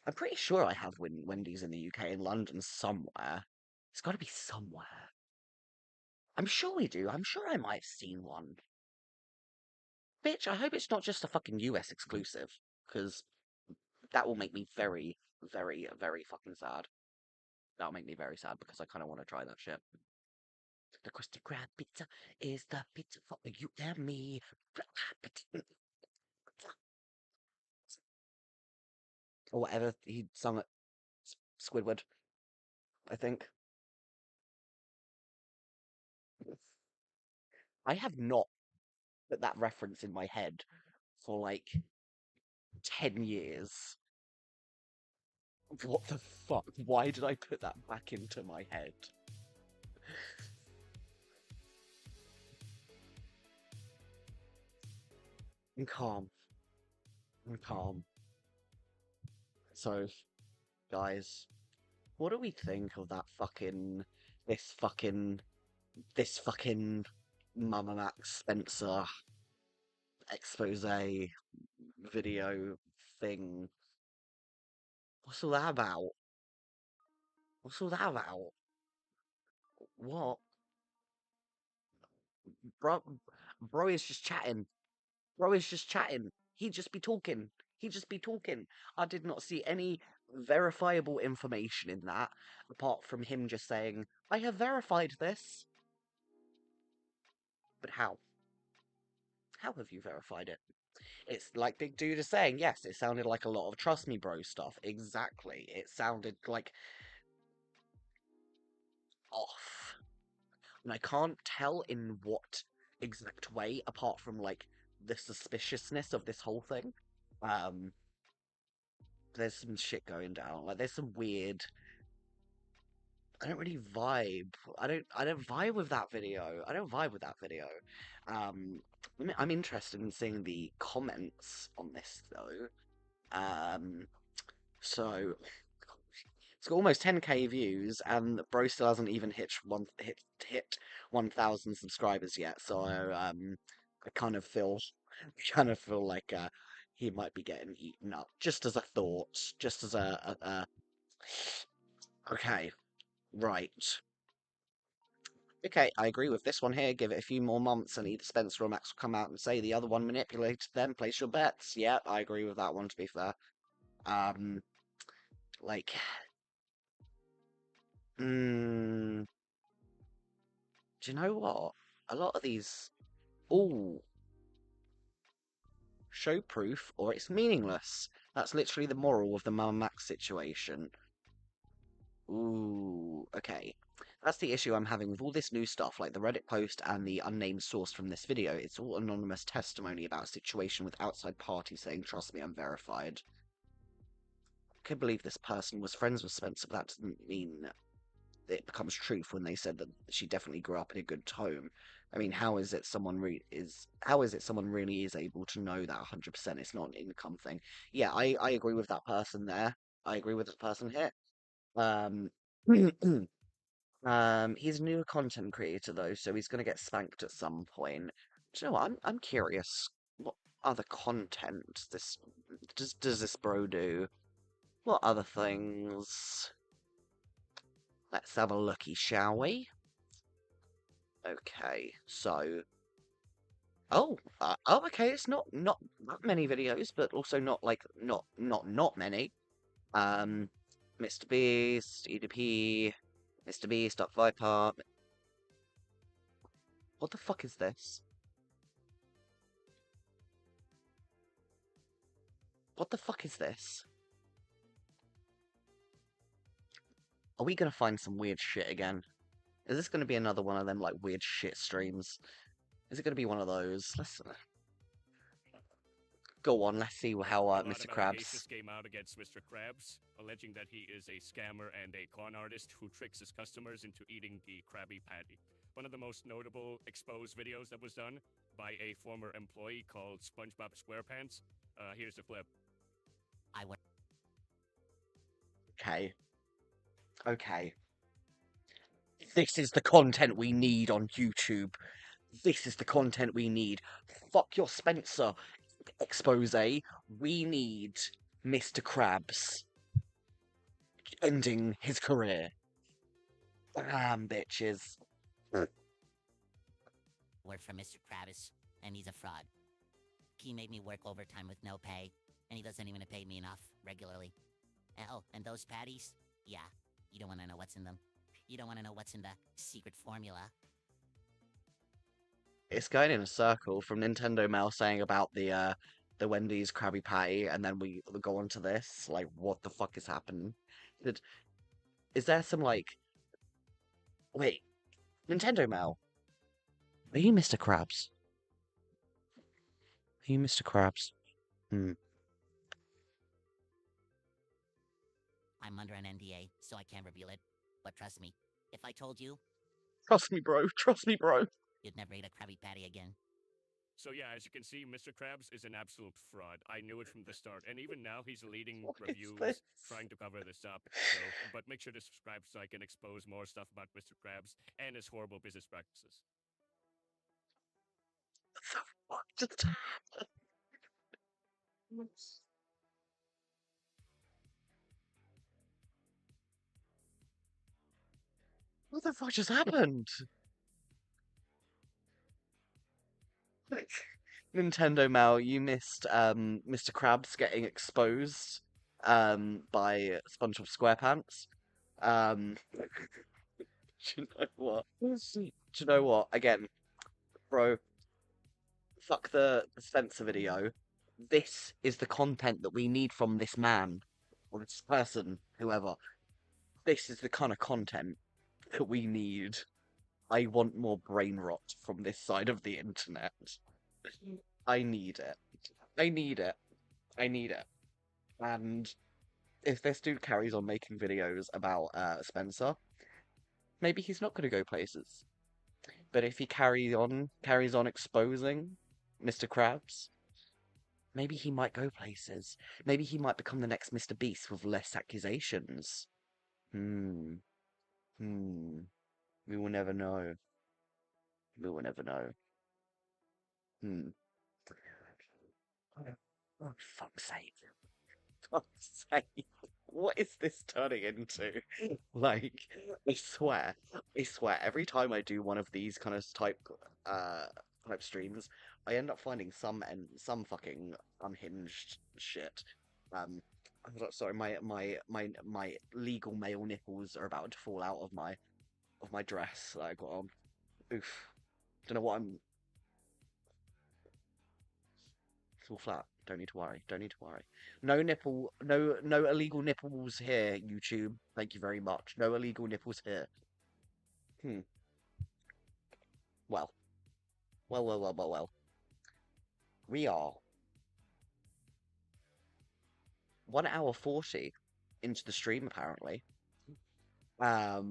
Speaker 5: I'm pretty sure I have Wendy's in the UK, in London somewhere. It's got to be somewhere. I'm sure we do. I'm sure I might have seen one. Bitch, I hope it's not just a fucking US exclusive, because that will make me very, very, very fucking sad. That'll make me very sad, because I kind of want to try that shit. The Krusty Krab pizza is the pizza for you and me. Or whatever he sung at Squidward, I think. I have not put that reference in my head for like 10 years. What the fuck? Why did I put that back into my head? I'm calm. I'm calm. So, guys, what do we think of that this fucking Mama Max Spencer expose video thing? What's all that about? What's all that about? What? Bro, bro is just chatting. Bro is just chatting. He'd just be talking. He'd just be talking. I did not see any verifiable information in that, apart from him just saying, I have verified this. But how? How have you verified it? It's like Big Dude is saying, yes, it sounded like a lot of Trust Me Bro stuff. Exactly. It sounded like off. And I can't tell in what exact way, apart from like the suspiciousness of this whole thing. There's some shit going down. Like there's some weird. I don't really vibe. I don't vibe with that video. I don't vibe with that video. I'm interested in seeing the comments on this though. So it's got almost 10k views, and bro still hasn't even hit 1,000 subscribers yet. So I kind of feel like he might be getting eaten up. Just as a thought, just as a okay, right. Okay, I agree with this one here. Give it a few more months, and either Spencer or Max will come out and say the other one manipulated them. Place your bets. Yeah, I agree with that one. To be fair, like, do you know what? A lot of these all show proof, or it's meaningless. That's literally the moral of the Mum Max situation. Ooh, okay. That's the issue I'm having with all this new stuff, like the Reddit post and the unnamed source from this video. It's all anonymous testimony about a situation with outside parties saying, trust me, I'm verified. I could believe this person was friends with Spencer, but that doesn't mean it becomes truth when they said that she definitely grew up in a good home. I mean, how is it someone really is able to know that 100%? It's not an income thing. Yeah, I agree with that person there. I agree with this person here. Um, he's a new content creator though, so he's gonna get spanked at some point. Do you know what? I'm curious. What other content does this bro do? What other things? Let's have a looky, shall we? Okay, so okay. It's not that many videos, but also not like not many. Mr. Beast, EDP, Mr. Beast, Doc Viper. What the fuck is this? What the fuck is this? Are we gonna find some weird shit again? Is this gonna be another one of them like weird shit streams? Is it gonna be one of those? Let's go on. Let's see how Mr. Krabs.
Speaker 11: Came out against Mr. Krabs, alleging that he is a scammer and a con artist who tricks his customers into eating the Krabby Patty. One of the most notable exposed videos that was done by a former employee called SpongeBob SquarePants. Here's the clip.
Speaker 5: Okay. Okay. This is the content we need on YouTube. This is the content we need. Fuck your Spencer expose. We need Mr. Krabs ending his career. Damn, bitches.
Speaker 12: Work for Mr. Krabs, and he's a fraud. He made me work overtime with no pay, and he doesn't even pay me enough regularly. Oh, and those patties? Yeah, you don't want to know what's in them. You don't want to know what's in the secret formula.
Speaker 5: It's going in a circle from Nintendo Mail saying about the Wendy's Krabby Patty, and then we go on to this. Like, what the fuck is happening? Is there some like? Wait, Nintendo Mail. Are you Mr. Krabs? Are you Mr. Krabs?
Speaker 12: I'm under an NDA, so I can't reveal it. But trust me, if I told you...
Speaker 5: Trust me, bro. Trust me, bro.
Speaker 12: You'd never eat a Krabby Patty again.
Speaker 11: So yeah, as you can see, Mr. Krabs is an absolute fraud. I knew it from the start, and even now he's leading
Speaker 5: What is
Speaker 11: reviews
Speaker 5: this?
Speaker 11: trying to cover this up. So, but make sure to subscribe so I can expose more stuff about Mr. Krabs and his horrible business practices.
Speaker 5: What just happened? What the fuck just happened? Nintendo Mal, you missed Mr. Krabs getting exposed by SpongeBob SquarePants. Do you know what? Do you know what? Again, bro, fuck the Spencer video. This is the content that we need from this man or this person, whoever. This is the kind of content that we need. I want more brain rot from this side of the internet. I need it. I need it. I need it. And if this dude carries on making videos about Spencer, maybe he's not going to go places. But if he carries on exposing Mr. Krabs, maybe he might go places. Maybe he might become the next Mr. Beast with less accusations. Hmm. We will never know. We will never know. Oh, fuck's sake. Fuck's sake. What is this turning into? Like, I swear, every time I do one of these kind of type streams, I end up finding some fucking unhinged shit. Sorry, my legal male nipples are about to fall out of my dress that I got on. Oof. Don't know what I'm. It's all flat. Don't need to worry. Don't need to worry. No illegal nipples here, YouTube. Thank you very much. No illegal nipples here. Well. Well. We are 1 hour 40 into the stream, apparently. I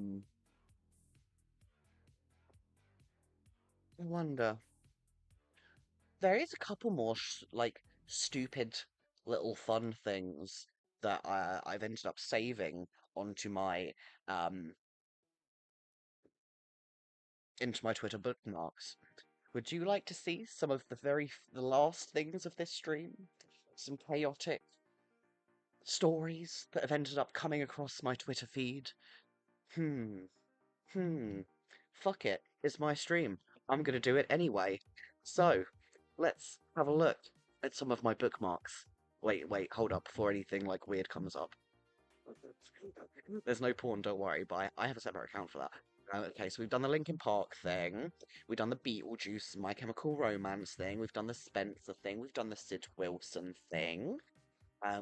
Speaker 5: wonder. There is a couple more like stupid little fun things that I've ended up saving onto my into my Twitter bookmarks. Would you like to see some of the last things of this stream? Some chaotic stories that have ended up coming across my Twitter feed? Fuck it. It's my stream. I'm gonna do it anyway. So, let's have a look at some of my bookmarks. Wait, hold up before anything like weird comes up. There's no porn, don't worry, but I have a separate account for that. Okay, so we've done the Linkin Park thing, we've done the Beetlejuice, My Chemical Romance thing, we've done the Spencer thing, we've done the Sid Wilson thing,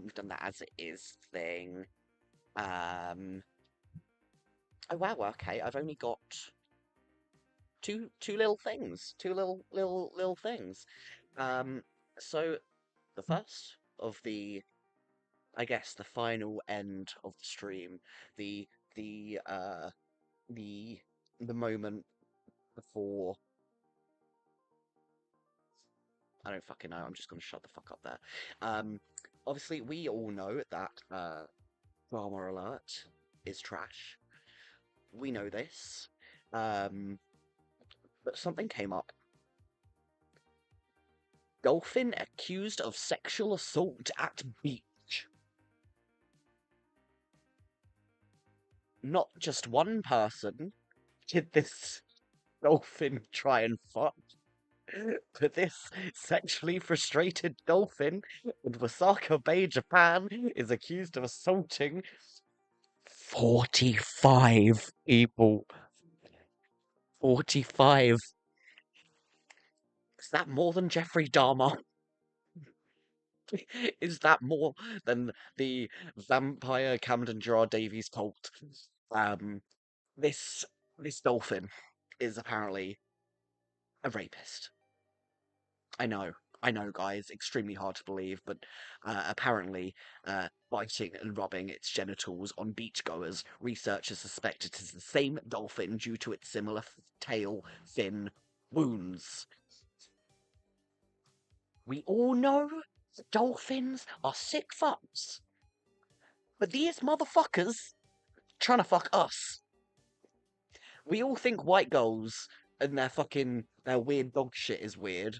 Speaker 5: we've done the As It Is thing. Oh wow, okay, I've only got two little things, two little things. So the first of the, I guess, the final end of the stream, the moment before. I don't fucking know. I'm just gonna shut the fuck up there. Obviously, we all know that Drama Alert is trash. We know this. But something came up. Dolphin accused of sexual assault at beach. Not just one person did this dolphin try and fuck, but this sexually frustrated dolphin in Osaka Bay, Japan, is accused of assaulting 45 people. 45. Is that more than Jeffrey Dahmer? Is that more than the vampire Camden Gerard Davies cult? This dolphin is apparently a rapist. I know, guys, extremely hard to believe, but apparently, biting and rubbing its genitals on beachgoers, researchers suspect it is the same dolphin due to its similar tail fin wounds. We all know that dolphins are sick fucks. But these motherfuckers trying to fuck us. We all think white girls and their weird dog shit is weird.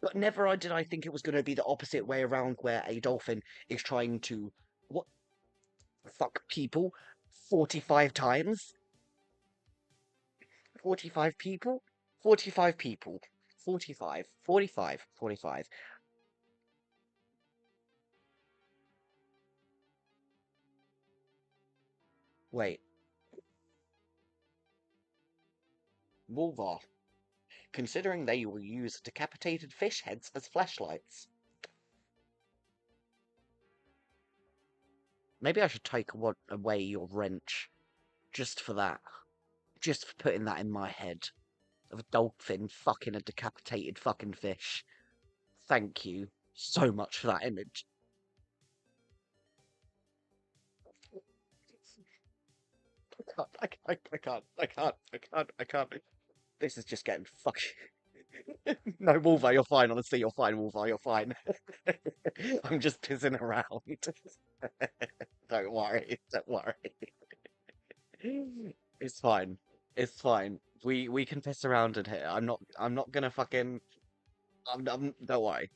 Speaker 5: But never did I think it was going to be the opposite way around, where a dolphin is trying to what fuck people 45 times. 45 people? 45 people. 45. 45. 45. Wait. Vulva. Considering they will use decapitated fish heads as flashlights. Maybe I should take away your wrench. Just for that. Just for putting that in my head. Of a dolphin fucking a decapitated fucking fish. Thank you so much for that image. I can't. This is just getting fucking... No, Wolvar, you're fine. Honestly, you're fine, Wolvar, you're fine. I'm just pissing around. Don't worry. Don't worry. It's fine. It's fine. We can piss around in here. I'm not gonna fucking... don't worry.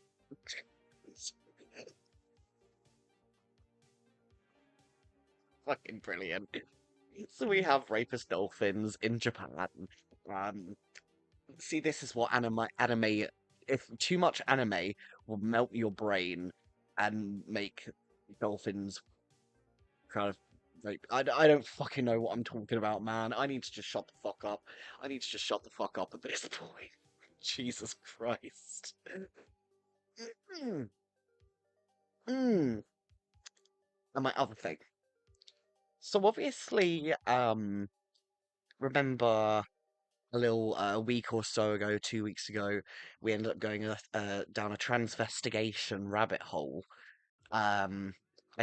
Speaker 5: Fucking brilliant. So we have rapist dolphins in Japan. See, this is what anime. If too much anime will melt your brain and make dolphins kind of like I don't fucking know what I'm talking about, man. I need to just shut the fuck up. I need to just shut the fuck up at this point. Jesus Christ. And my other thing. So obviously, remember a little week or so ago, 2 weeks ago, we ended up going down a transvestigation rabbit hole. I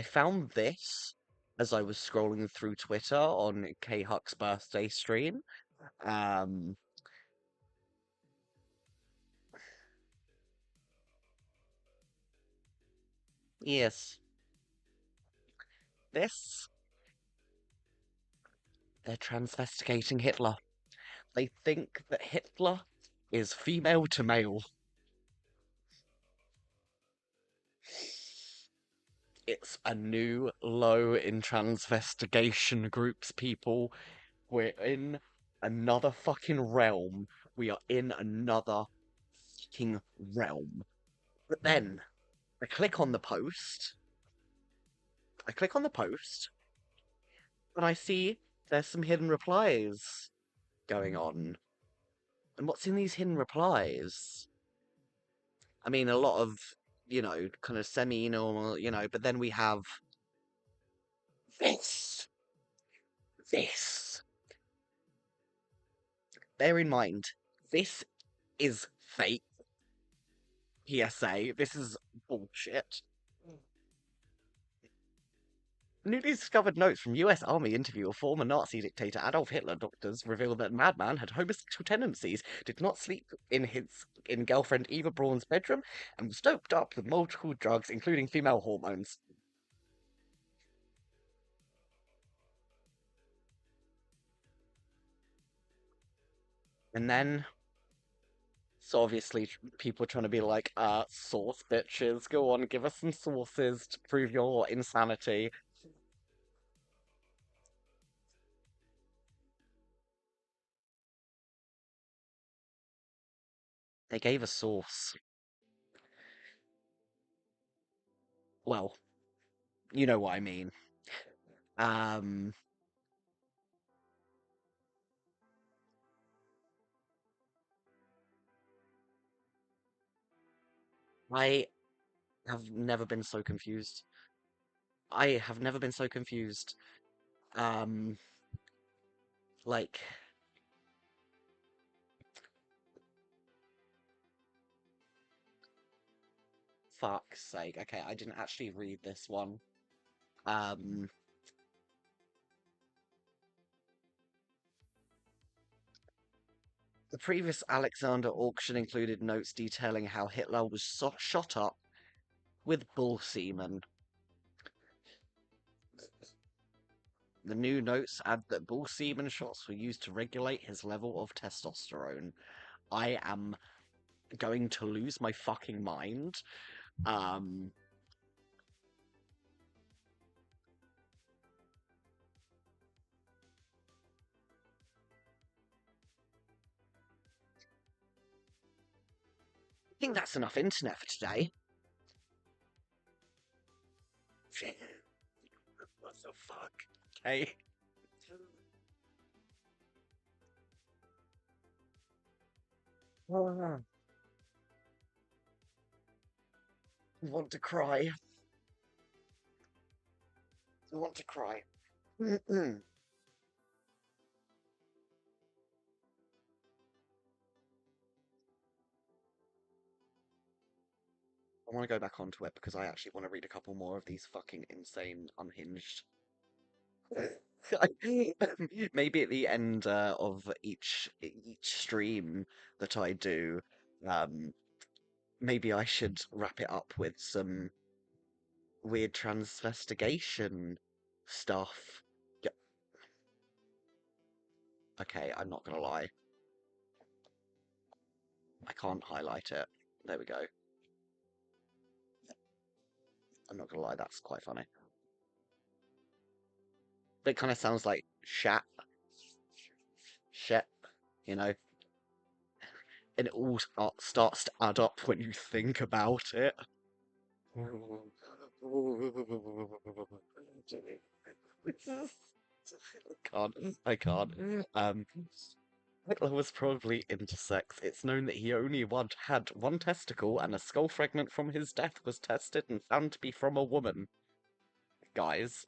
Speaker 5: found this as I was scrolling through Twitter on K Huck's birthday stream. Um, yes, this they're transvestigating Hitler. They think that Hitler is female to male. It's a new low in transvestigation groups, people. We're in another fucking realm. We are in another fucking realm. But then, I click on the post. And I see there's some hidden replies going on. And what's in these hidden replies? I mean, a lot of, kind of semi-normal, but then we have this. This. Bear in mind, this is fake. PSA, this is bullshit. Newly discovered notes from US Army interview of former Nazi dictator Adolf Hitler doctors reveal that Madman had homosexual tendencies, did not sleep in girlfriend Eva Braun's bedroom, and was doped up with multiple drugs, including female hormones. And then, so obviously people are trying to be like, source bitches, go on, give us some sources to prove your insanity. They gave a source. Well, you know what I mean. I have never been so confused. I have never been so confused. Um, like, fuck's sake. Okay, I didn't actually read this one. Um, The previous Alexander auction included notes detailing how Hitler was shot up with bull semen. The new notes add that bull semen shots were used to regulate his level of testosterone. I am going to lose my fucking mind. I think that's enough internet for today. What the fuck? Okay. I want to cry. I want to cry. I want to go back onto it because I actually want to read a couple more of these fucking insane, unhinged. Maybe at the end of each stream that I do, maybe I should wrap it up with some weird transvestigation stuff. Yeah. Okay, I'm not gonna lie. I can't highlight it. There we go. I'm not gonna lie, that's quite funny. But it kind of sounds like shat. Shit, you know? And it all starts to add up when you think about it. I can't. Hitler was probably intersex. It's known that he only had one testicle, and a skull fragment from his death was tested and found to be from a woman. Guys,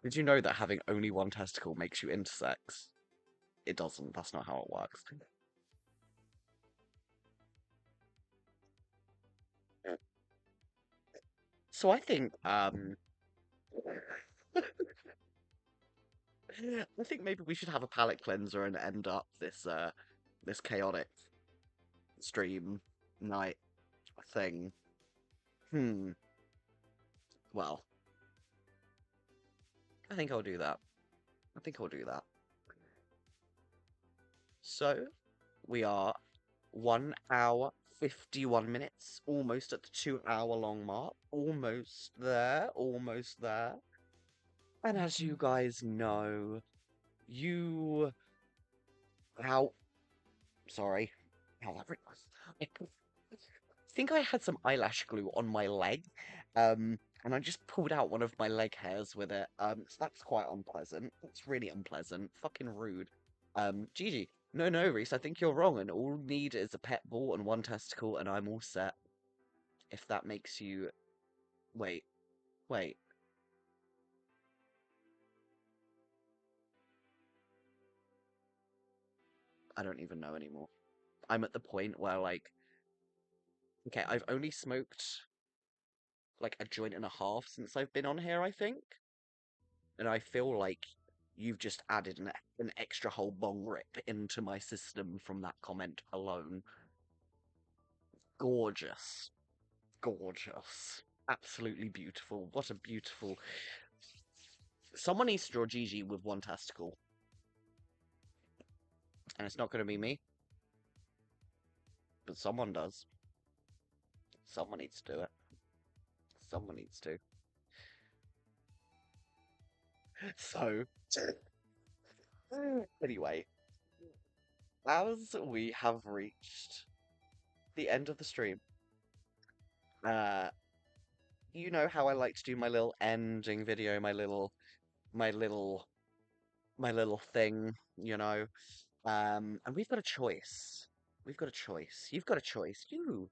Speaker 5: did you know that having only one testicle makes you intersex? It doesn't. That's not how it works. So I think, I think maybe we should have a palate cleanser and end up this chaotic stream night thing. Well, I think I'll do that. I think I'll do that. So, we are 1 hour, 51 minutes, almost at the 2-hour long mark. Almost there, almost there. And as you guys know, sorry. I think I had some eyelash glue on my leg, and I just pulled out one of my leg hairs with it. So that's quite unpleasant. That's really unpleasant. Fucking rude. Gigi. No, Reese, I think you're wrong, and all we need is a pet ball and one testicle, and I'm all set. If that makes you... Wait. I don't even know anymore. I'm at the point where, like... Okay, I've only smoked, like, a joint and a half since I've been on here, I think. And I feel like you've just added an extra whole bong rip into my system from that comment alone. Gorgeous. Gorgeous. Absolutely beautiful. What a beautiful... Someone needs to draw Gigi with one testicle. And it's not going to be me. But someone does. Someone needs to do it. Someone needs to. So... Anyway. As we have reached the end of the stream, you know how I like to do my little ending video, my little thing, you know? And we've got a choice. We've got a choice. You've got a choice. You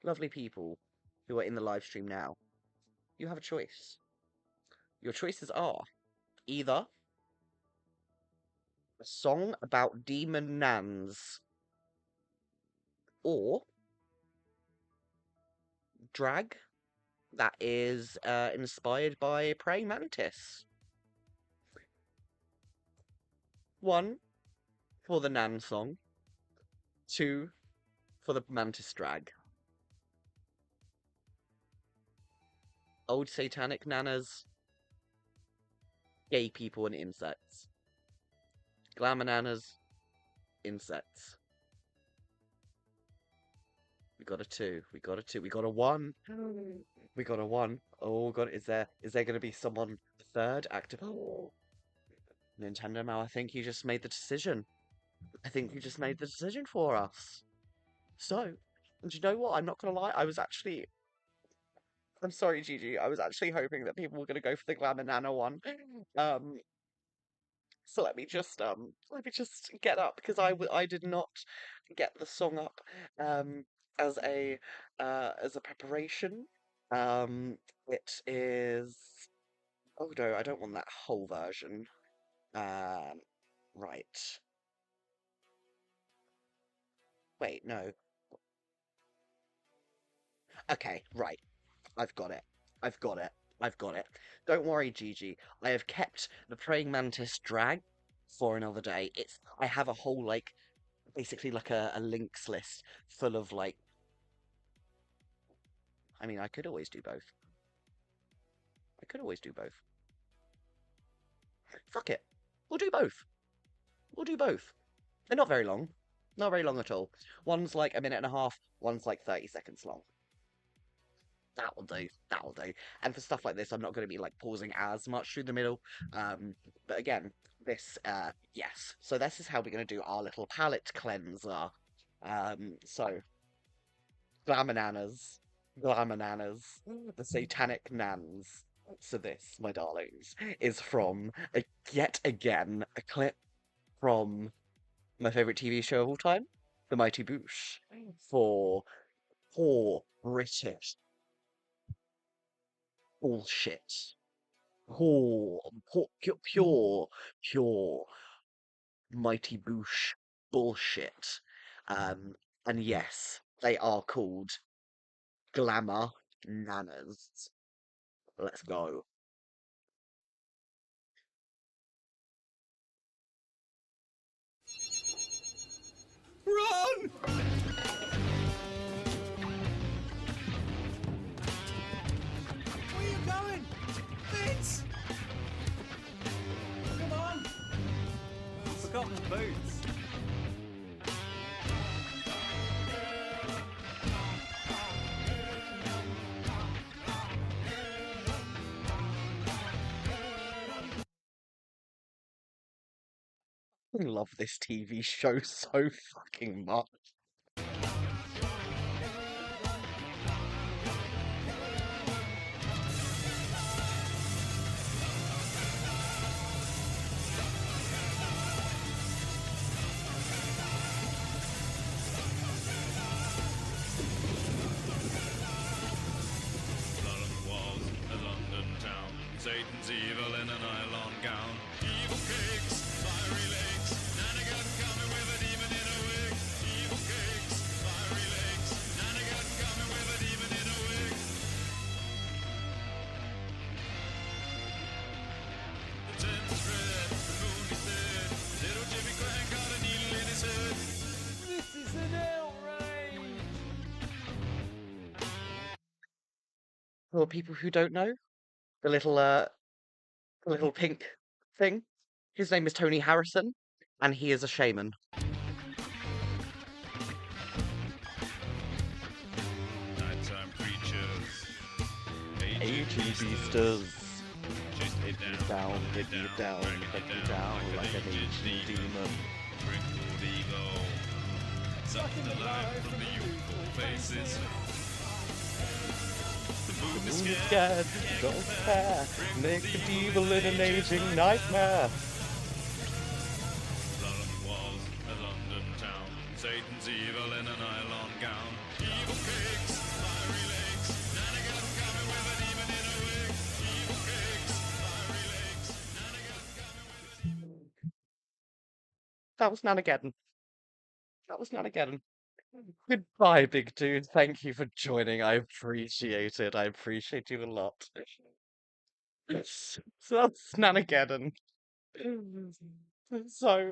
Speaker 5: lovely people who are in the live stream now, you have a choice. Your choices are either a song about demon nans or drag that is inspired by praying mantis. One for the Nan song, 2 for the mantis drag. Old satanic nanas, gay people and insects. Glamour nanas, insects. We got a 2. We got a 2. We got a 1. We got a 1. Oh god, is there gonna be someone third active? Oh. Nintendo Mal, I think you just made the decision. I think you just made the decision for us. So, do you know what? I'm not gonna lie, I'm sorry, Gigi. I was actually hoping that people were gonna go for the Glamour Nana one. So let me just get up because I did not get the song up as a preparation. It is, oh no, I don't want that whole version. Right. Wait, no. Okay, right. I've got it. I've got it. I've got it. Don't worry, Gigi. I have kept the praying mantis drag for another day. I have a whole basically like a links list full of I mean I could always do both. I could always do both. Fuck it. We'll do both. We'll do both. They're not very long. Not very long at all. One's like a minute and a half, one's like 30 seconds long. That will do. That will do. And for stuff like this, I'm not going to be pausing as much through the middle. But again, this, yes. So this is how we're going to do our little palette cleanser. So, Glamananas, the Satanic Nans. So this, my darlings, is from, yet again, a clip from my favourite TV show of all time, The Mighty Boosh, for poor British bullshit. Pure Mighty Boosh bullshit. And yes, they are called Glamour Nanas. Let's go.
Speaker 2: Run! Where are you going? Vince! Come on! I've forgotten boots.
Speaker 5: I love this TV show so fucking much.
Speaker 13: Satan's evil in a nylon gown. Evil cakes, fiery legs. Nana got coming with a demon in a wig. Evil cakes, fiery legs. Nana got coming with a demon in a wig. The tent is red, the moon is dead. Little Jimmy Crank got a needle in his head.
Speaker 2: This is an outrage!
Speaker 5: For people who don't know, the little pink thing. His name is Tony Harrison, and he is a shaman.
Speaker 13: Nighttime creatures.
Speaker 5: Aging beasters. Hit you down, hit you down, hit you down like an aging demon.
Speaker 13: Wrinkled ego. Sucking the life from the youthful faces. The moon is
Speaker 5: Scared, don't care, make the devil in an aging nightmare.
Speaker 13: Blood on the walls, a London town. Satan's evil in a nylon gown. Evil cakes, fiery legs. Nana got coming with a demon in a wig. Evil cakes, fiery legs. Nana got coming with a demon.
Speaker 5: That was Nanageddon. That was Nanageddon. Goodbye, big dude. Thank you for joining. I appreciate it. I appreciate you a lot. So that's Nanageddon. So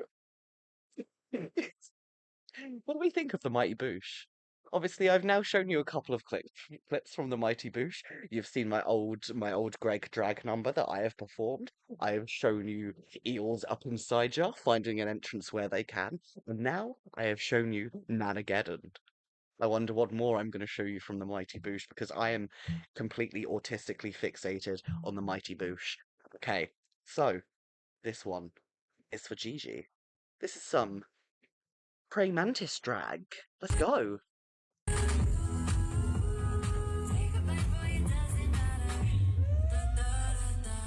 Speaker 5: What do we think of the Mighty Boosh? Obviously, I've now shown you a couple of clips from the Mighty Boosh. You've seen my old Greg drag number that I have performed. I have shown you eels up inside ya, finding an entrance where they can. And now I have shown you Nanageddon. I wonder what more I'm going to show you from the Mighty Boosh because I am completely autistically fixated on the Mighty Boosh. Okay, so this one is for Gigi. This is some praying mantis drag. Let's go.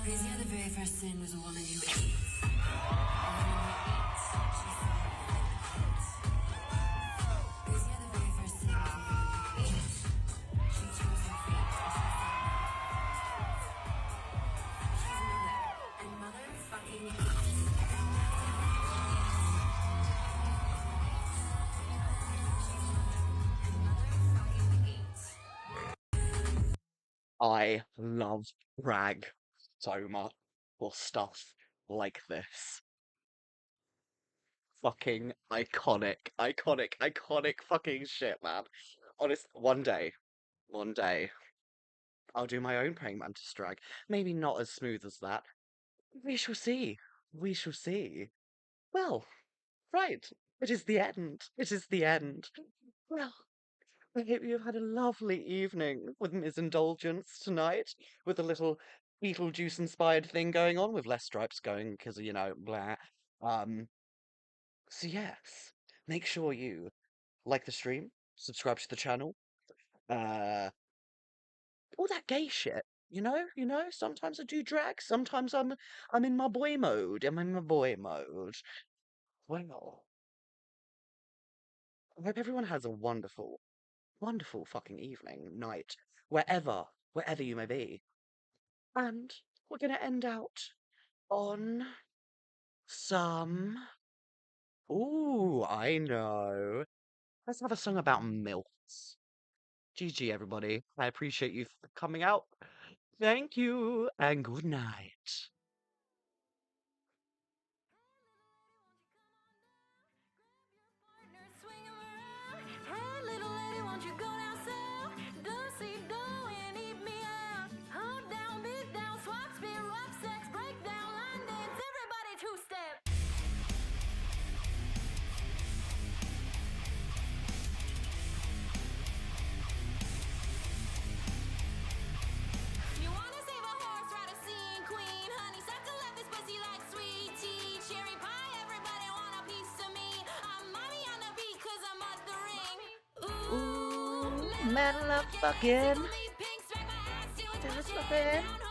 Speaker 1: Crazy how the very first sin was a woman who eats. Crazy how the very first sin was a woman who eats. She chose her fate. She's a mother. And motherfucking eats.
Speaker 5: I love drag so much for stuff like this. Fucking iconic fucking shit, man. Honest, one day, I'll do my own praying mantis drag. Maybe not as smooth as that. We shall see. We shall see. Well, right. It is the end. It is the end. Well, I hope you've had a lovely evening with Miz Indulgence tonight, with a little Beetlejuice-inspired thing going on, with less stripes going, because, blah. So yes, make sure you like the stream, subscribe to the channel, uh, all that gay shit. Sometimes I do drag, sometimes I'm in my boy mode. I'm in my boy mode. Well, I hope everyone has a wonderful, wonderful fucking evening, night, wherever you may be. And we're gonna end out on some. Ooh, I know. Let's have a song about milks. GG, everybody. I appreciate you coming out. Thank you, and good night.
Speaker 3: Hey, little lady, won't you go down south? Do-see, do and eat me out. Hump down, beat down, swap, spin, rock, sex, break down, line dance, everybody two-step. You wanna save a horse, ride a scene queen, honeysuckle love this pussy like sweet tea, cherry pie, everybody want a piece of me. I'm mommy on the beat 'cause I'm at the ring. Ooh,
Speaker 5: Man, love fucking.
Speaker 3: tickle me pink, strike my ass till it
Speaker 5: There's
Speaker 3: touches
Speaker 5: nothing.
Speaker 3: down.